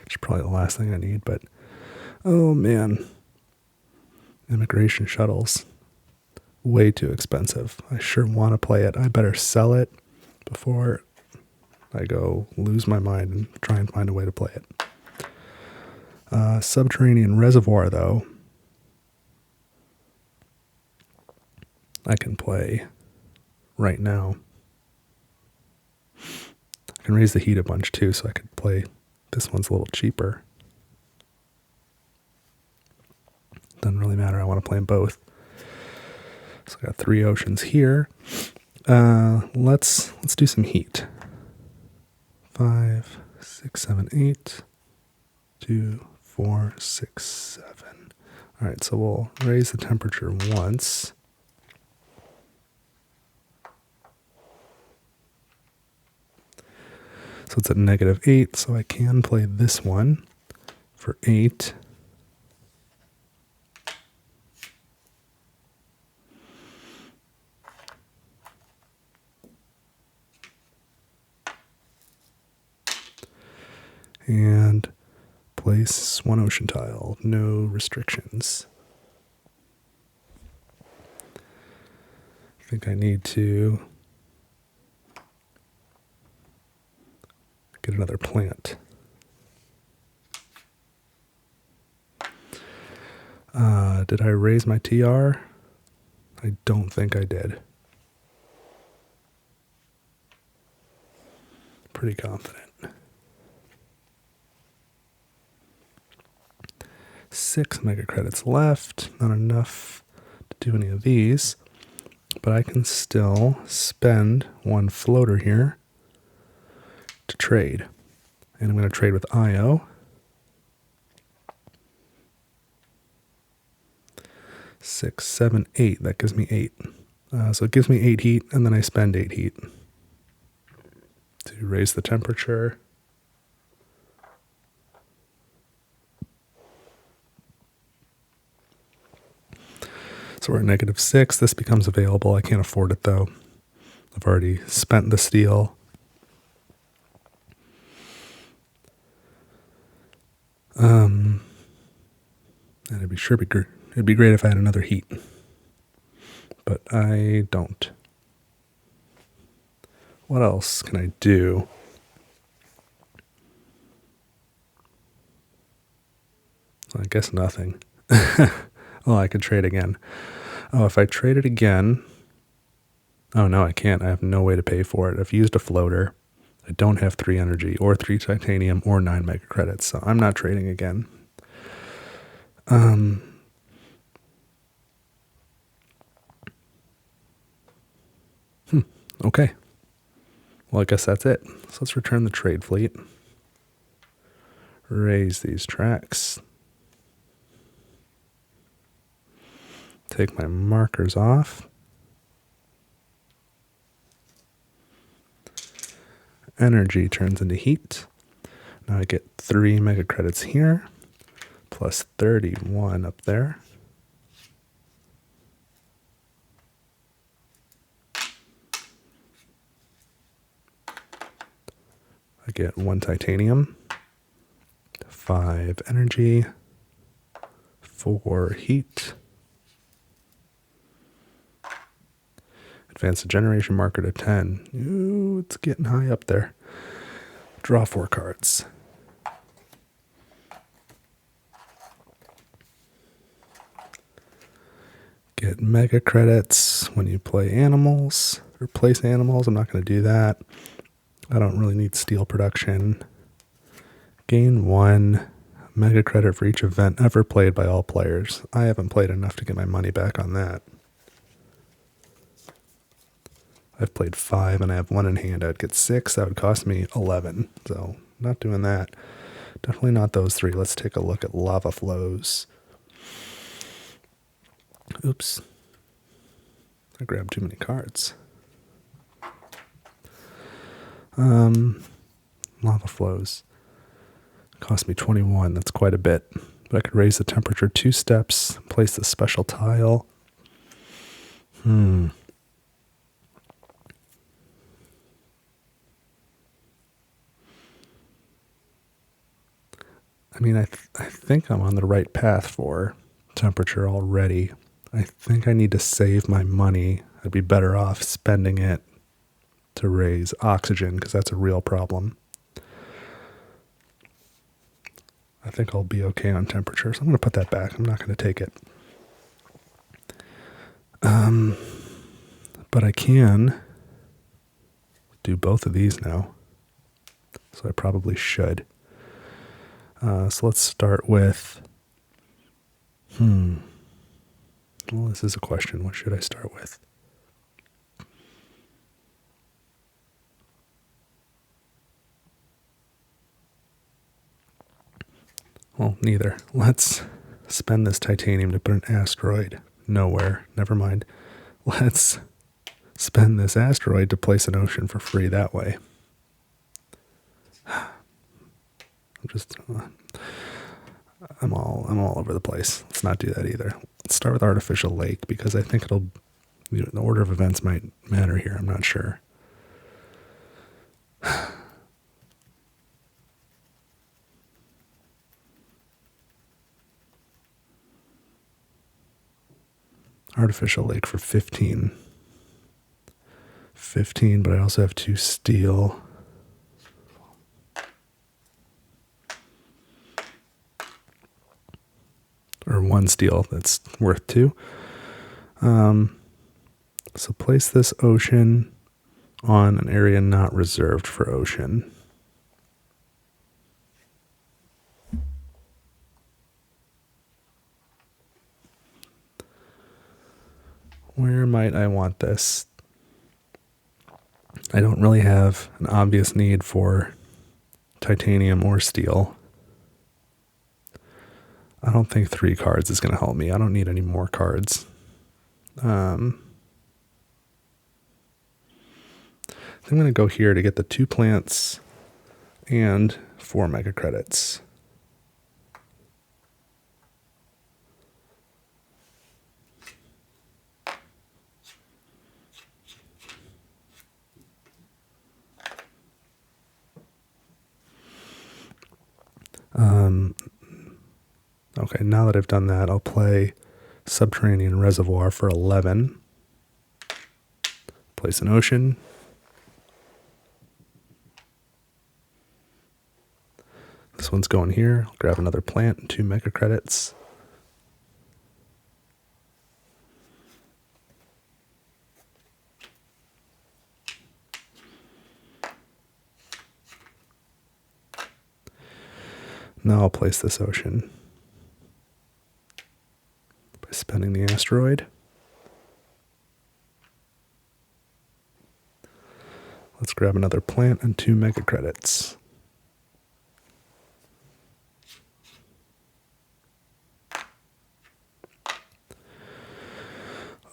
Which is probably the last thing I need, but oh man. Immigration shuttles. Way too expensive. I sure want to play it. I better sell it before I go lose my mind and try and find a way to play it. Subterranean reservoir, though, I can play right now. I can raise the heat a bunch too, so I could play. This one's a little cheaper. Doesn't really matter. I want to play them both. So I got 3 oceans here. Let's do some heat. 5, 6, 7, 8. 2, 4, 6, 7. All right, so we'll raise the temperature once. So it's at -8, so I can play this one for 8. And place 1 ocean tile, no restrictions. I think I need to get another plant. Did I raise my TR? I don't think I did. Pretty confident. 6 mega credits left. Not enough to do any of these. But I can still spend 1 floater here to trade. And I'm going to trade with IO. 6, 7, 8. That gives me 8. So it gives me 8 heat, and then I spend 8 heat to raise the temperature. So we're at -6. This becomes available. I can't afford it, though. I've already spent the steel. And it'd be great if I had another heat. But I don't. What else can I do? I guess nothing. Oh, I could trade again. Oh, if I trade it again... Oh, no, I can't. I have no way to pay for it. I've used a floater. I don't have 3 energy or 3 titanium or 9 mega credits, so I'm not trading again. Okay. Well, I guess that's it. So let's return the trade fleet. Raise these tracks. Take my markers off. Energy turns into heat. Now I get 3 mega credits here, plus 31 up there. I get 1 titanium. 5 energy, 4 heat. Advance the generation marker to 10. Ooh, it's getting high up there. Draw 4 cards. Get mega credits when you play animals or place animals. I'm not going to do that. I don't really need steel production. Gain 1 mega credit for each event ever played by all players. I haven't played enough to get my money back on that. I've played 5 and I have 1 in hand. I'd get 6. That would cost me 11. So not doing that. Definitely not those 3. Let's take a look at lava flows. Oops. I grabbed too many cards. Lava flows. Cost me 21. That's quite a bit. But I could raise the temperature 2 steps, place the special tile. I mean, I think I'm on the right path for temperature already. I think I need to save my money. I'd be better off spending it to raise oxygen because that's a real problem. I think I'll be okay on temperature, so I'm going to put that back. I'm not going to take it. But I can do both of these now, so I probably should. So let's start with, well, this is a question. What should I start with? Well, neither. Let's spend this titanium to put an asteroid nowhere. Never mind. Let's spend this asteroid to place an ocean for free that way. I'm all over the place. Let's not do that either. Let's start with artificial lake because I think it'll, the order of events might matter here. I'm not sure. Artificial lake for 15. 15, but I also have 2 steel. Or 1 steel that's worth 2. So place this ocean on an area not reserved for ocean. Where might I want this? I don't really have an obvious need for titanium or steel. I don't think 3 cards is going to help me. I don't need any more cards. I'm going to go here to get the 2 plants and 4 mega credits. Okay, now that I've done that, I'll play Subterranean Reservoir for 11. Place an ocean. This one's going here. I'll grab another plant and 2 mega credits. Now I'll place this ocean by spending the asteroid. Let's grab another plant and 2 mega credits.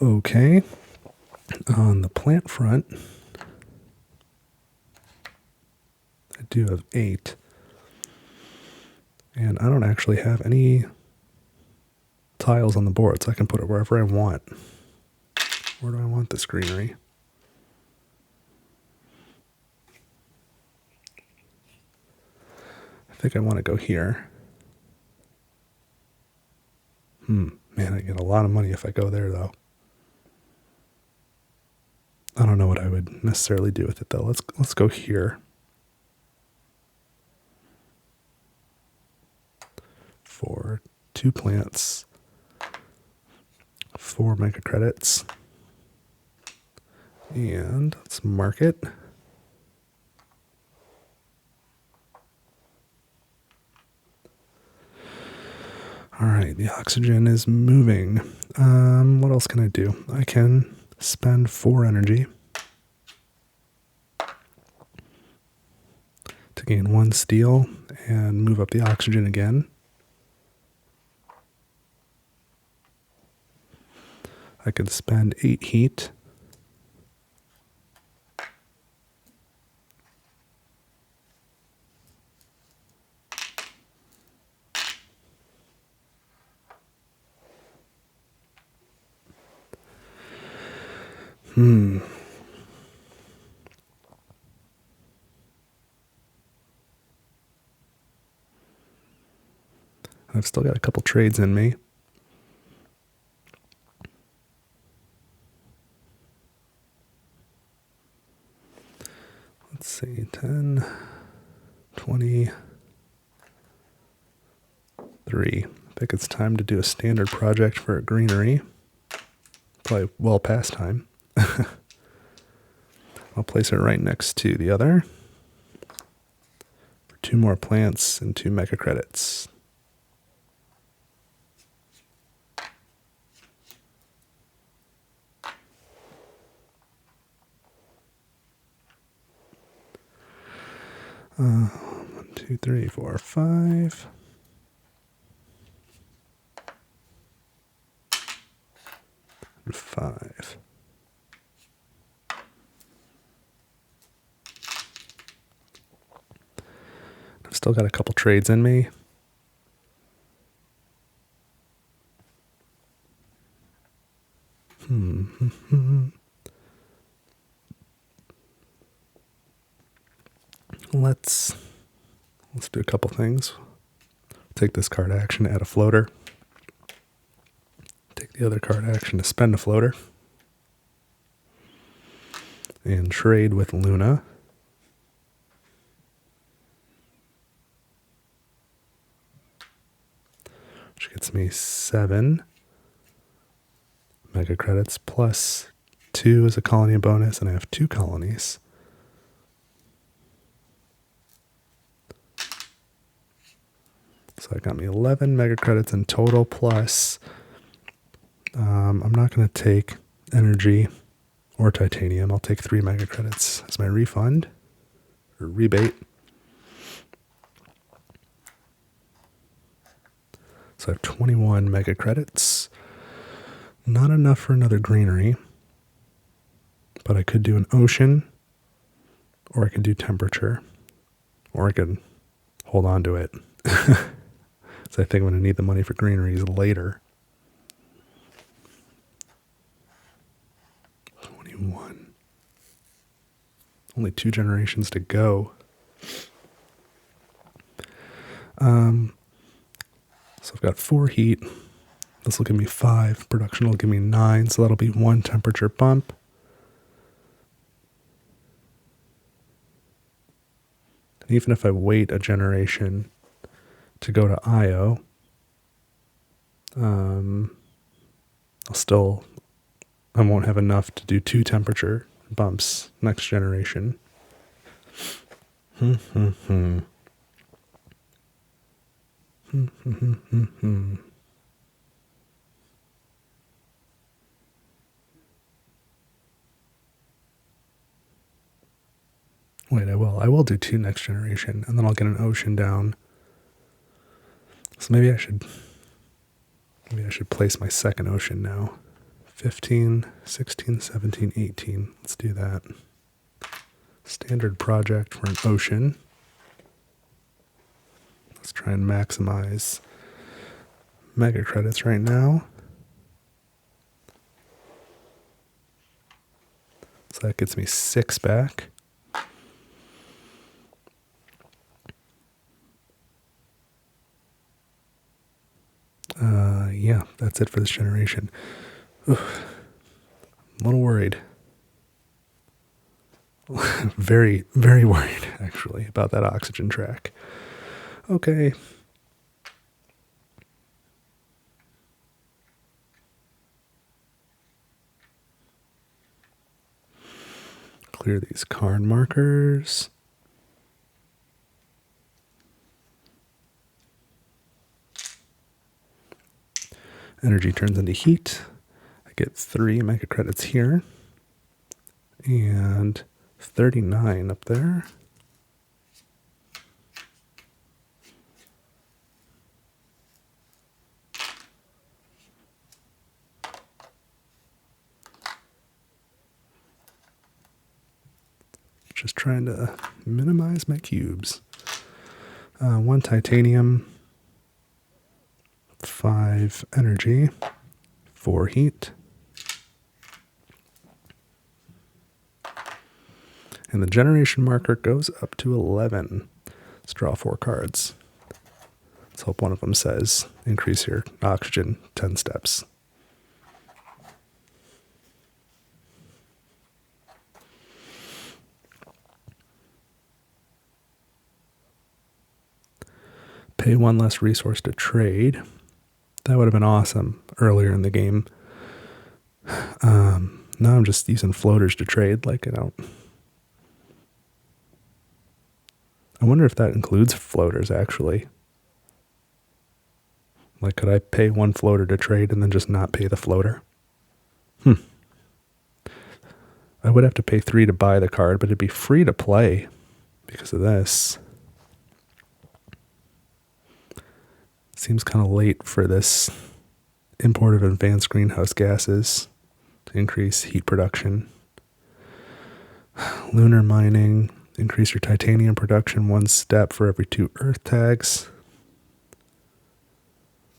Okay, on the plant front, I do have 8. And I don't actually have any tiles on the board, so I can put it wherever I want. Where do I want this greenery? I I think I want to go here. Man, I get a lot of money if I go there, though. I don't know what I would necessarily do with it, though. Let's go here. For 2 plants, 4 mega credits, and let's mark it. All right, the oxygen is moving. What else can I do? I can spend 4 energy to gain 1 steel and move up the oxygen again. I could spend 8 heat. I've still got a couple trades in me. Let's see, 10, 20, 3. I think it's time to do a standard project for a greenery. Probably well past time. I'll place it right next to the other. For 2 more plants and 2 mega credits. One, 2, 3, 4, 5. And 5. I've still got a couple trades in me. Let's do a couple things. Take this card action, add a floater. Take the other card action to spend a floater. And trade with Luna. Which gets me 7 mega credits plus 2 as a colony bonus, and I have 2 colonies. So that got me 11 mega credits in total, plus I'm not going to take energy or titanium. I'll take 3 mega credits as my refund or rebate. So I have 21 mega credits. Not enough for another greenery, but I could do an ocean, or I could do temperature, or I could hold on to it. So I think I'm going to need the money for greeneries later. 21. Only 2 generations to go. So I've got 4 heat. This will give me 5. Production will give me 9. So that'll be 1 temperature bump. And even if I wait a generation to go to IO, I won't have enough to do 2 temperature bumps next generation. Wait, I will do 2 next generation, and then I'll get an ocean down. So maybe I should place my second ocean now. 15, 16, 17, 18. Let's do that. Standard project for an ocean. Let's try and maximize mega credits right now. So that gets me 6 back. yeah, that's it for this generation. Oof. I'm a little worried. Very, very worried, actually, about that oxygen track. Okay. Clear these card markers. Energy turns into heat. I get 3 mega credits here. And 39 up there. Just trying to minimize my cubes. 1 titanium, 5 energy, 4 heat. And the generation marker goes up to 11. Let's draw 4 cards. Let's hope one of them says, increase your oxygen 10 steps. Pay 1 less resource to trade. That would have been awesome earlier in the game. Now I'm just using floaters to trade. I wonder if that includes floaters, actually. Like, could I pay 1 floater to trade and then just not pay the floater? I would have to pay 3 to buy the card, but it'd be free to play because of this. Seems kind of late for this import of advanced greenhouse gases to increase heat production. Lunar mining, increase your titanium production 1 step for every 2 earth tags.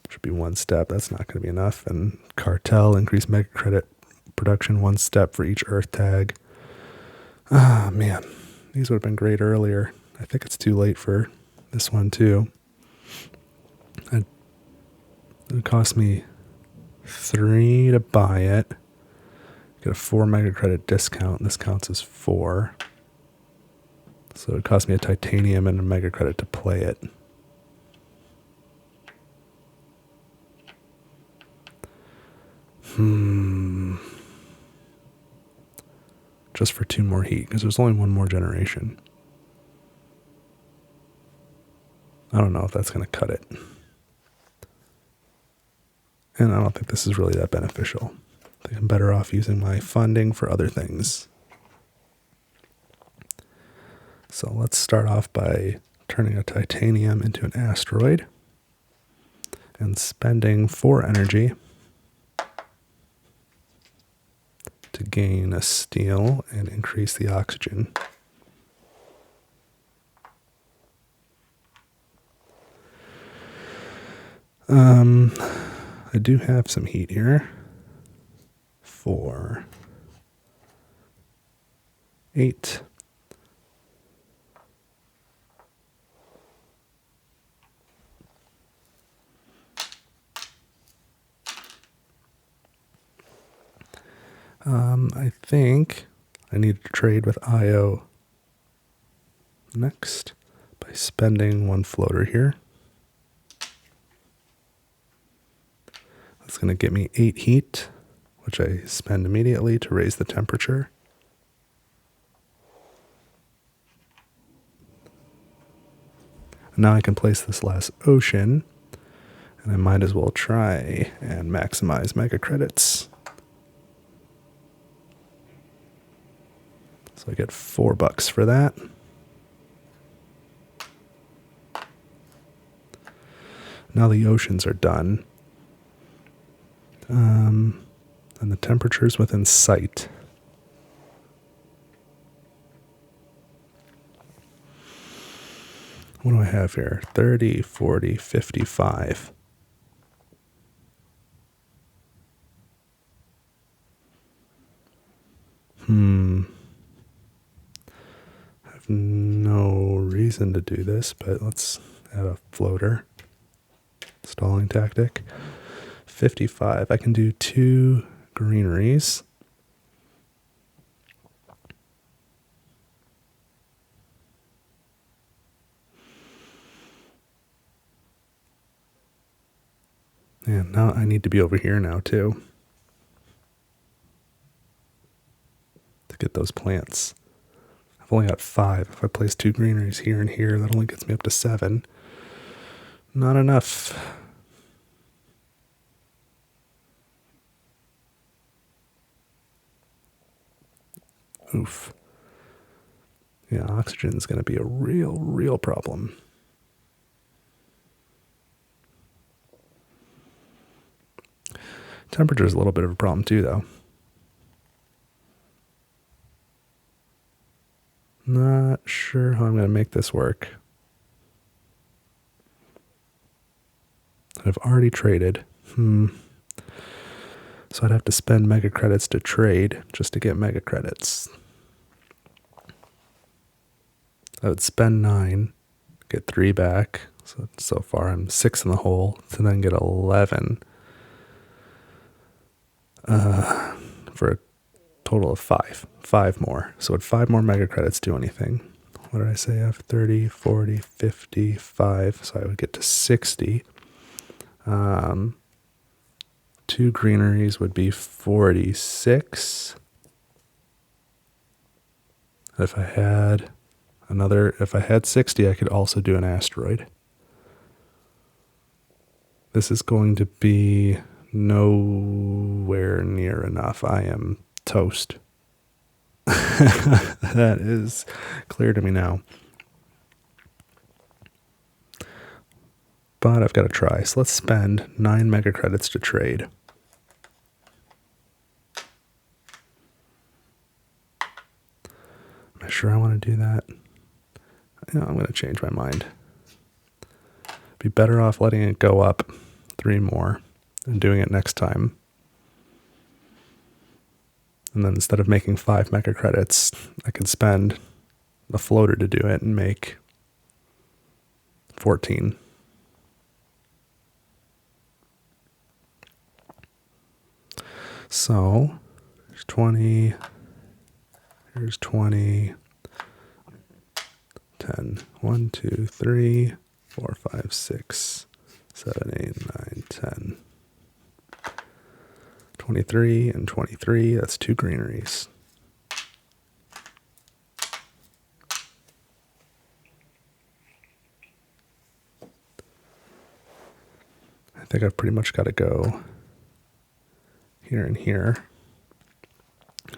Should be 1 step, that's not going to be enough. And cartel, increase mega credit production 1 step for each earth tag. Ah, man, these would have been great earlier. I think it's too late for this one too. It cost me 3 to buy it. Get a 4 mega credit discount, and this counts as 4. So it cost me a titanium and a mega credit to play it. Just for 2 more heat, because there's only 1 more generation. I don't know if that's going to cut it. And I don't think this is really that beneficial. I think I'm better off using my funding for other things. So let's start off by turning a titanium into an asteroid and spending 4 energy to gain a steel and increase the oxygen. I do have some heat here. 4, 8. I think I need to trade with IO next by spending 1 floater here. That's going to get me 8 heat, which I spend immediately to raise the temperature. Now I can place this last ocean, and I might as well try and maximize mega credits. So I get $4 for that. Now the oceans are done. And the temperature's within sight. What do I have here? 30, 40, 55. I have no reason to do this, but let's add a floater. Stalling tactic. 55. I can do 2 greeneries. And now I need to be over here now too to get those plants. I've only got 5. If I place 2 greeneries here and here, that only gets me up to 7. Not enough. Oof. Yeah, oxygen is going to be a real problem. Temperature is a little bit of a problem too, though. Not sure how I'm going to make this work. I've already traded. So I'd have to spend mega credits to trade just to get mega credits. I would spend 9, get 3 back. So far I'm 6 in the hole, to then get 11 for a total of 5. 5 more. So would 5 more mega credits do anything? What did I say? I have 30, 40, 55. So I would get to 60. 2 greeneries would be 46. If I had 60, I could also do an asteroid. This is going to be nowhere near enough. I am toast. That is clear to me now. But I've got to try. So let's spend 9 mega credits to trade. Am I sure I want to do that? No, I'm going to change my mind. Be better off letting it go up 3 more and doing it next time. And then instead of making 5 mega credits, I could spend a floater to do it and make 14. So, there's 20, here's 20, 10, 1, 2, 3, 4, 5, 6, 7, 8, 9, 10. 23 and 23, that's 2 greeneries. I think I've pretty much got to go here and here.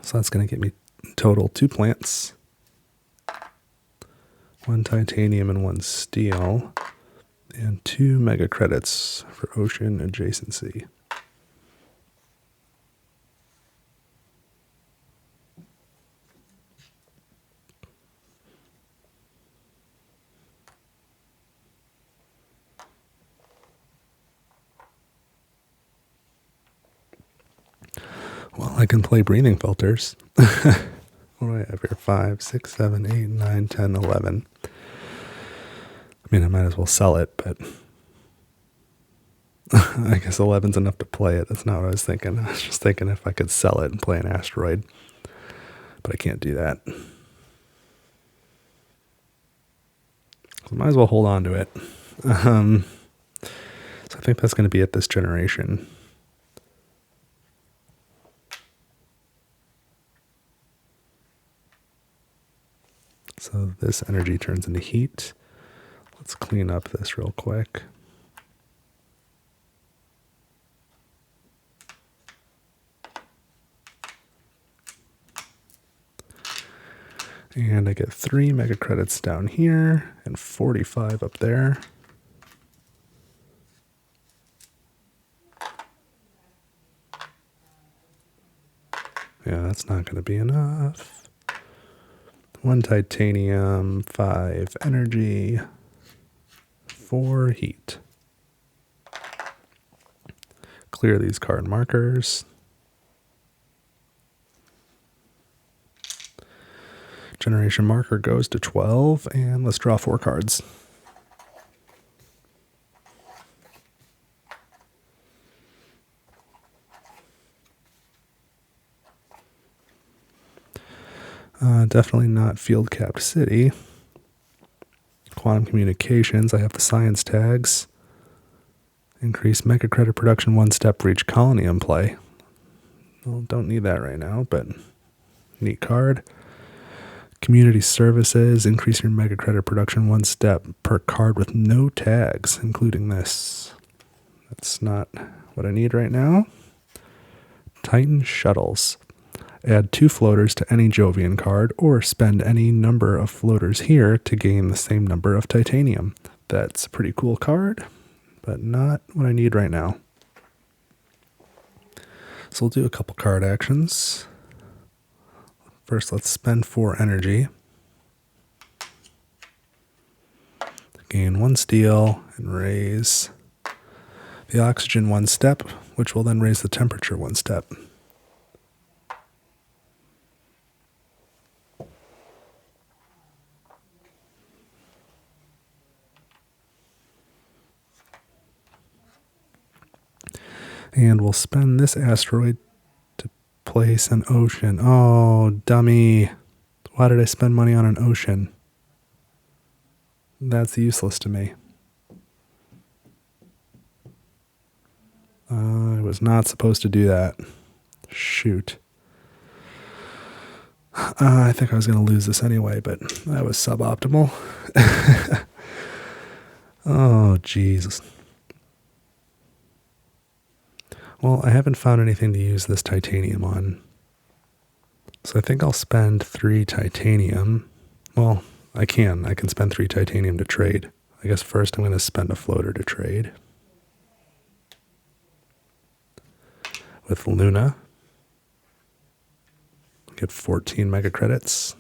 So that's going to get me in total 2 plants, 1 titanium and 1 steel, and 2 mega credits for ocean adjacency. Well, I can play breathing filters. What do I have here? 5, 6, 7, 8, 9, 10, 11. I mean, I might as well sell it, but I guess 11's enough to play it. That's not what I was thinking. I was just thinking if I could sell it and play an asteroid, but I can't do that. So I might as well hold on to it. So I think that's going to be it this generation. So this energy turns into heat. Let's clean up this real quick. And I get 3 mega credits down here and 45 up there. Yeah, that's not going to be enough. 1 titanium, 5 energy, 4 heat. Clear these card markers. Generation marker goes to 12, and let's draw 4 cards. Definitely not field capped city. Quantum communications, I have the science tags. Increase mega credit production 1 step for each colony in play. Well, don't need that right now, but neat card. Community services, increase your mega credit production 1 step per card with no tags, including this. That's not what I need right now. Titan shuttles. Add 2 floaters to any Jovian card, or spend any number of floaters here to gain the same number of titanium. That's a pretty cool card, but not what I need right now. So we'll do a couple card actions. First, let's spend 4 energy. Gain 1 steel and raise the oxygen 1 step, which will then raise the temperature 1 step. And we'll spend this asteroid to place an ocean. Oh, dummy. Why did I spend money on an ocean? That's useless to me. I was not supposed to do that. Shoot. I think I was going to lose this anyway, but that was suboptimal. Oh, jeez. Well, I haven't found anything to use this titanium on. So I think I'll spend 3 titanium. Well, I can spend 3 titanium to trade. I guess first I'm going to spend a floater to trade. With Luna. Get 14 mega credits.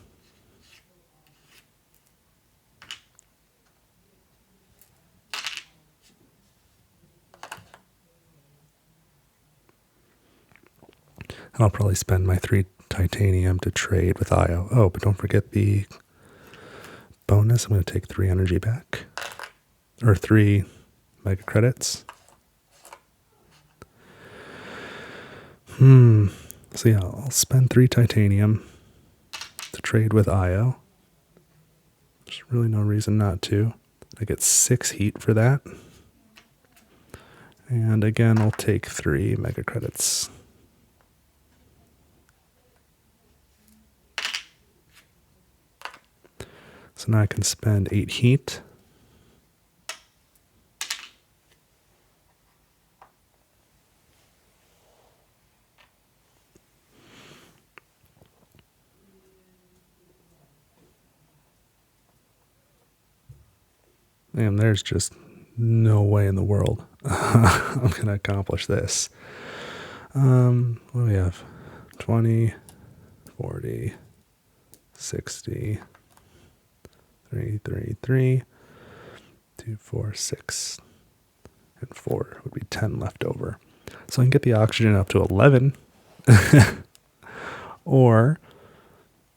And I'll probably spend my 3 titanium to trade with Io. Oh, but don't forget the bonus. I'm going to take 3 energy back. Or 3 mega credits. So yeah, I'll spend 3 titanium to trade with Io. There's really no reason not to. I get 6 heat for that. And again, I'll take 3 mega credits. So now I can spend 8 heat. And there's just no way in the world I'm going to accomplish this. What do we have? 20, 40, 60, 3, 3, 3, 2, 4, 6, and 4 would be 10 left over. So I can get the oxygen up to 11. Or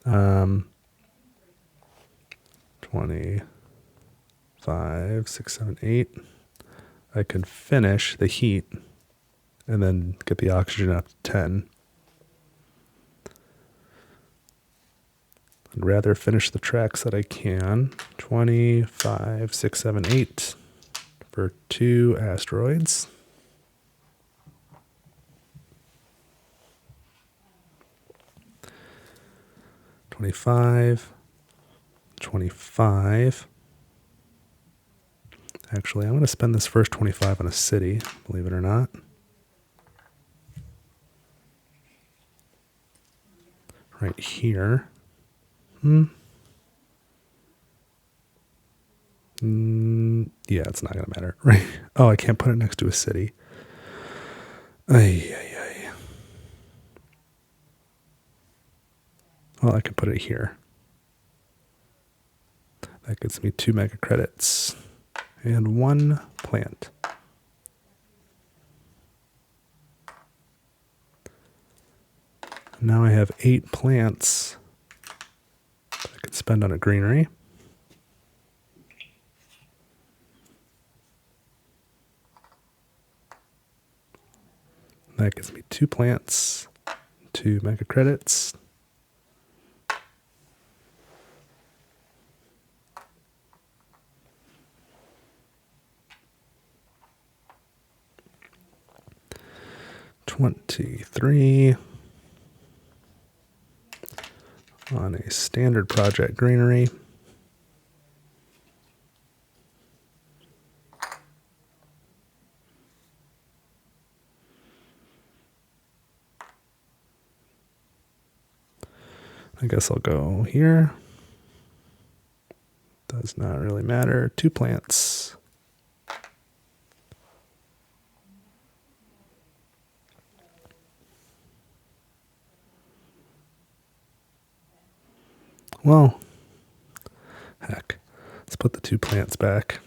20, 5, 6, 7, 8. I could finish the heat and then get the oxygen up to 10. I'd rather finish the tracks that I can. 20, 5, 6, 7, 8 for 2 asteroids. $25, $25. Actually, I'm going to spend this first 25 on a city, believe it or not. Right here. Yeah, it's not going to matter. Right? Oh, I can't put it next to a city. Ay. Well, I can put it here. That gets me 2 mega credits and 1 plant. Now I have 8 plants that I could spend on a greenery. That gives me 2 plants, 2 mega credits. 23 on a standard project greenery. I guess I'll go here. Does not really matter. 2 plants. Well, heck. Let's put the 2 plants back.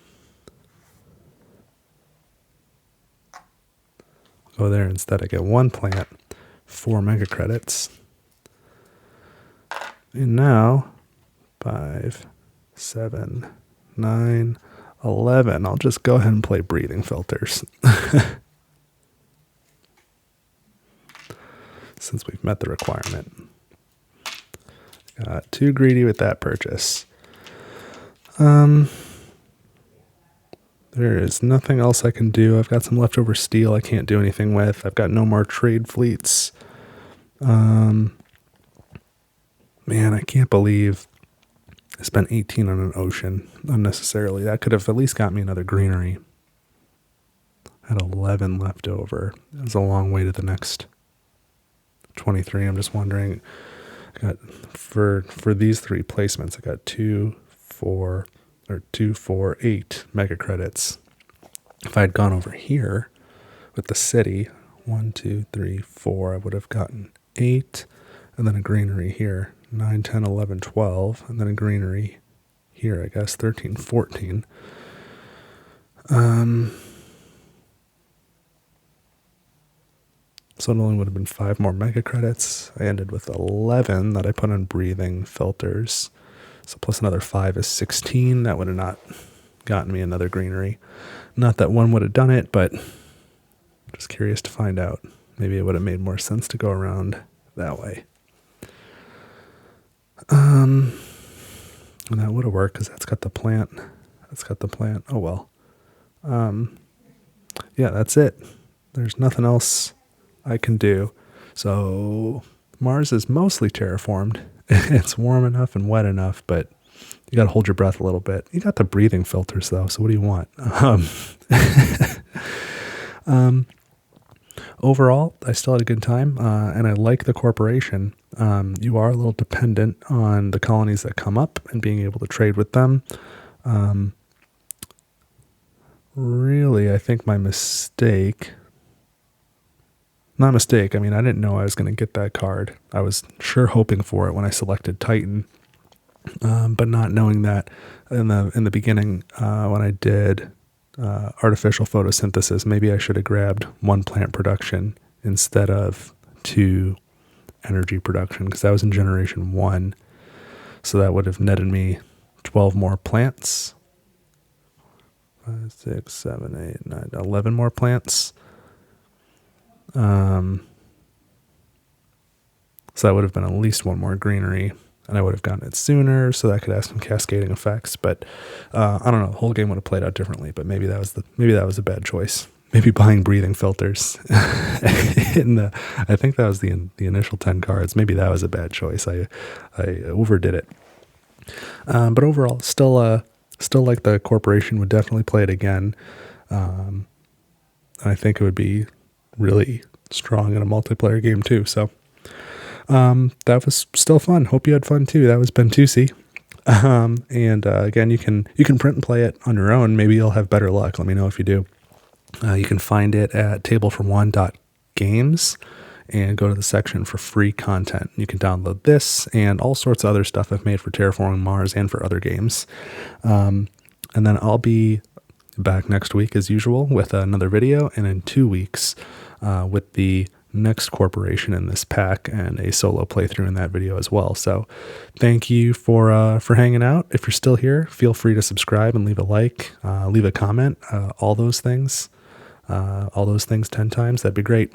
Go there instead. I get 1 plant, 4 mega credits. And now, 5, 7, 9, 11. I'll just go ahead and play breathing filters. Since we've met the requirement. Got too greedy with that purchase. There is nothing else I can do. I've got some leftover steel I can't do anything with. I've got no more trade fleets. Man, I can't believe I spent 18 on an ocean unnecessarily. That could have at least got me another greenery. I had 11 left over. It was a long way to the next 23. I'm just wondering, I got for these 3 placements, I got 2, 4, 8 mega credits. If I had gone over here with the city, 1, 2, 3, 4, I would have gotten 8, and then a greenery here, 9, 10, 11, 12, and then a greenery here, I guess, 13, 14. So it only would have been 5 more mega credits. I ended with 11 that I put on breathing filters. So plus another 5 is 16. That would have not gotten me another greenery. Not that one would have done it, but just curious to find out. Maybe it would have made more sense to go around that way. And that would have worked because that's got the plant. Oh, well. Yeah, that's it. There's nothing else I can do. So Mars is mostly terraformed. It's warm enough and wet enough, but you got to hold your breath a little bit. You got the breathing filters though, so what do you want? Overall, I still had a good time, and I like the corporation. You are a little dependent on the colonies that come up and being able to trade with them. Really, I think my mistake... Not a mistake. I mean, I didn't know I was going to get that card. I was sure hoping for it when I selected Titan, but not knowing that in the beginning when I did artificial photosynthesis, maybe I should have grabbed 1 plant production instead of 2 energy production, because that was in generation 1. So that would have netted me 12 more plants. 5, 6, 7, 8, 9, 11 more plants. So that would have been at least 1 more greenery, and I would have gotten it sooner, so that could have some cascading effects. But I don't know, the whole game would have played out differently. But maybe that was a bad choice. Maybe buying breathing filters I think that was the initial 10 cards. Maybe that was a bad choice. I overdid it. But overall, still like the corporation. Would definitely play it again. I think it would be really strong in a multiplayer game too. So that was still fun. Hope you had fun too. That was Bentusi. And again, you can print and play it on your own. Maybe you'll have better luck. Let me know if you do. You can find it at tableforone.games and go to the section for free content. You can download this and all sorts of other stuff I've made for Terraforming Mars and for other games. And then I'll be back next week as usual with another video, and in 2 weeks with the next corporation in this pack and a solo playthrough in that video as well. So thank you for hanging out. If you're still here, feel free to subscribe and leave a like, leave a comment, all those things 10 times. That'd be great.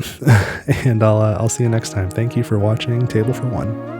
And I'll see you next time. Thank you for watching Table for One.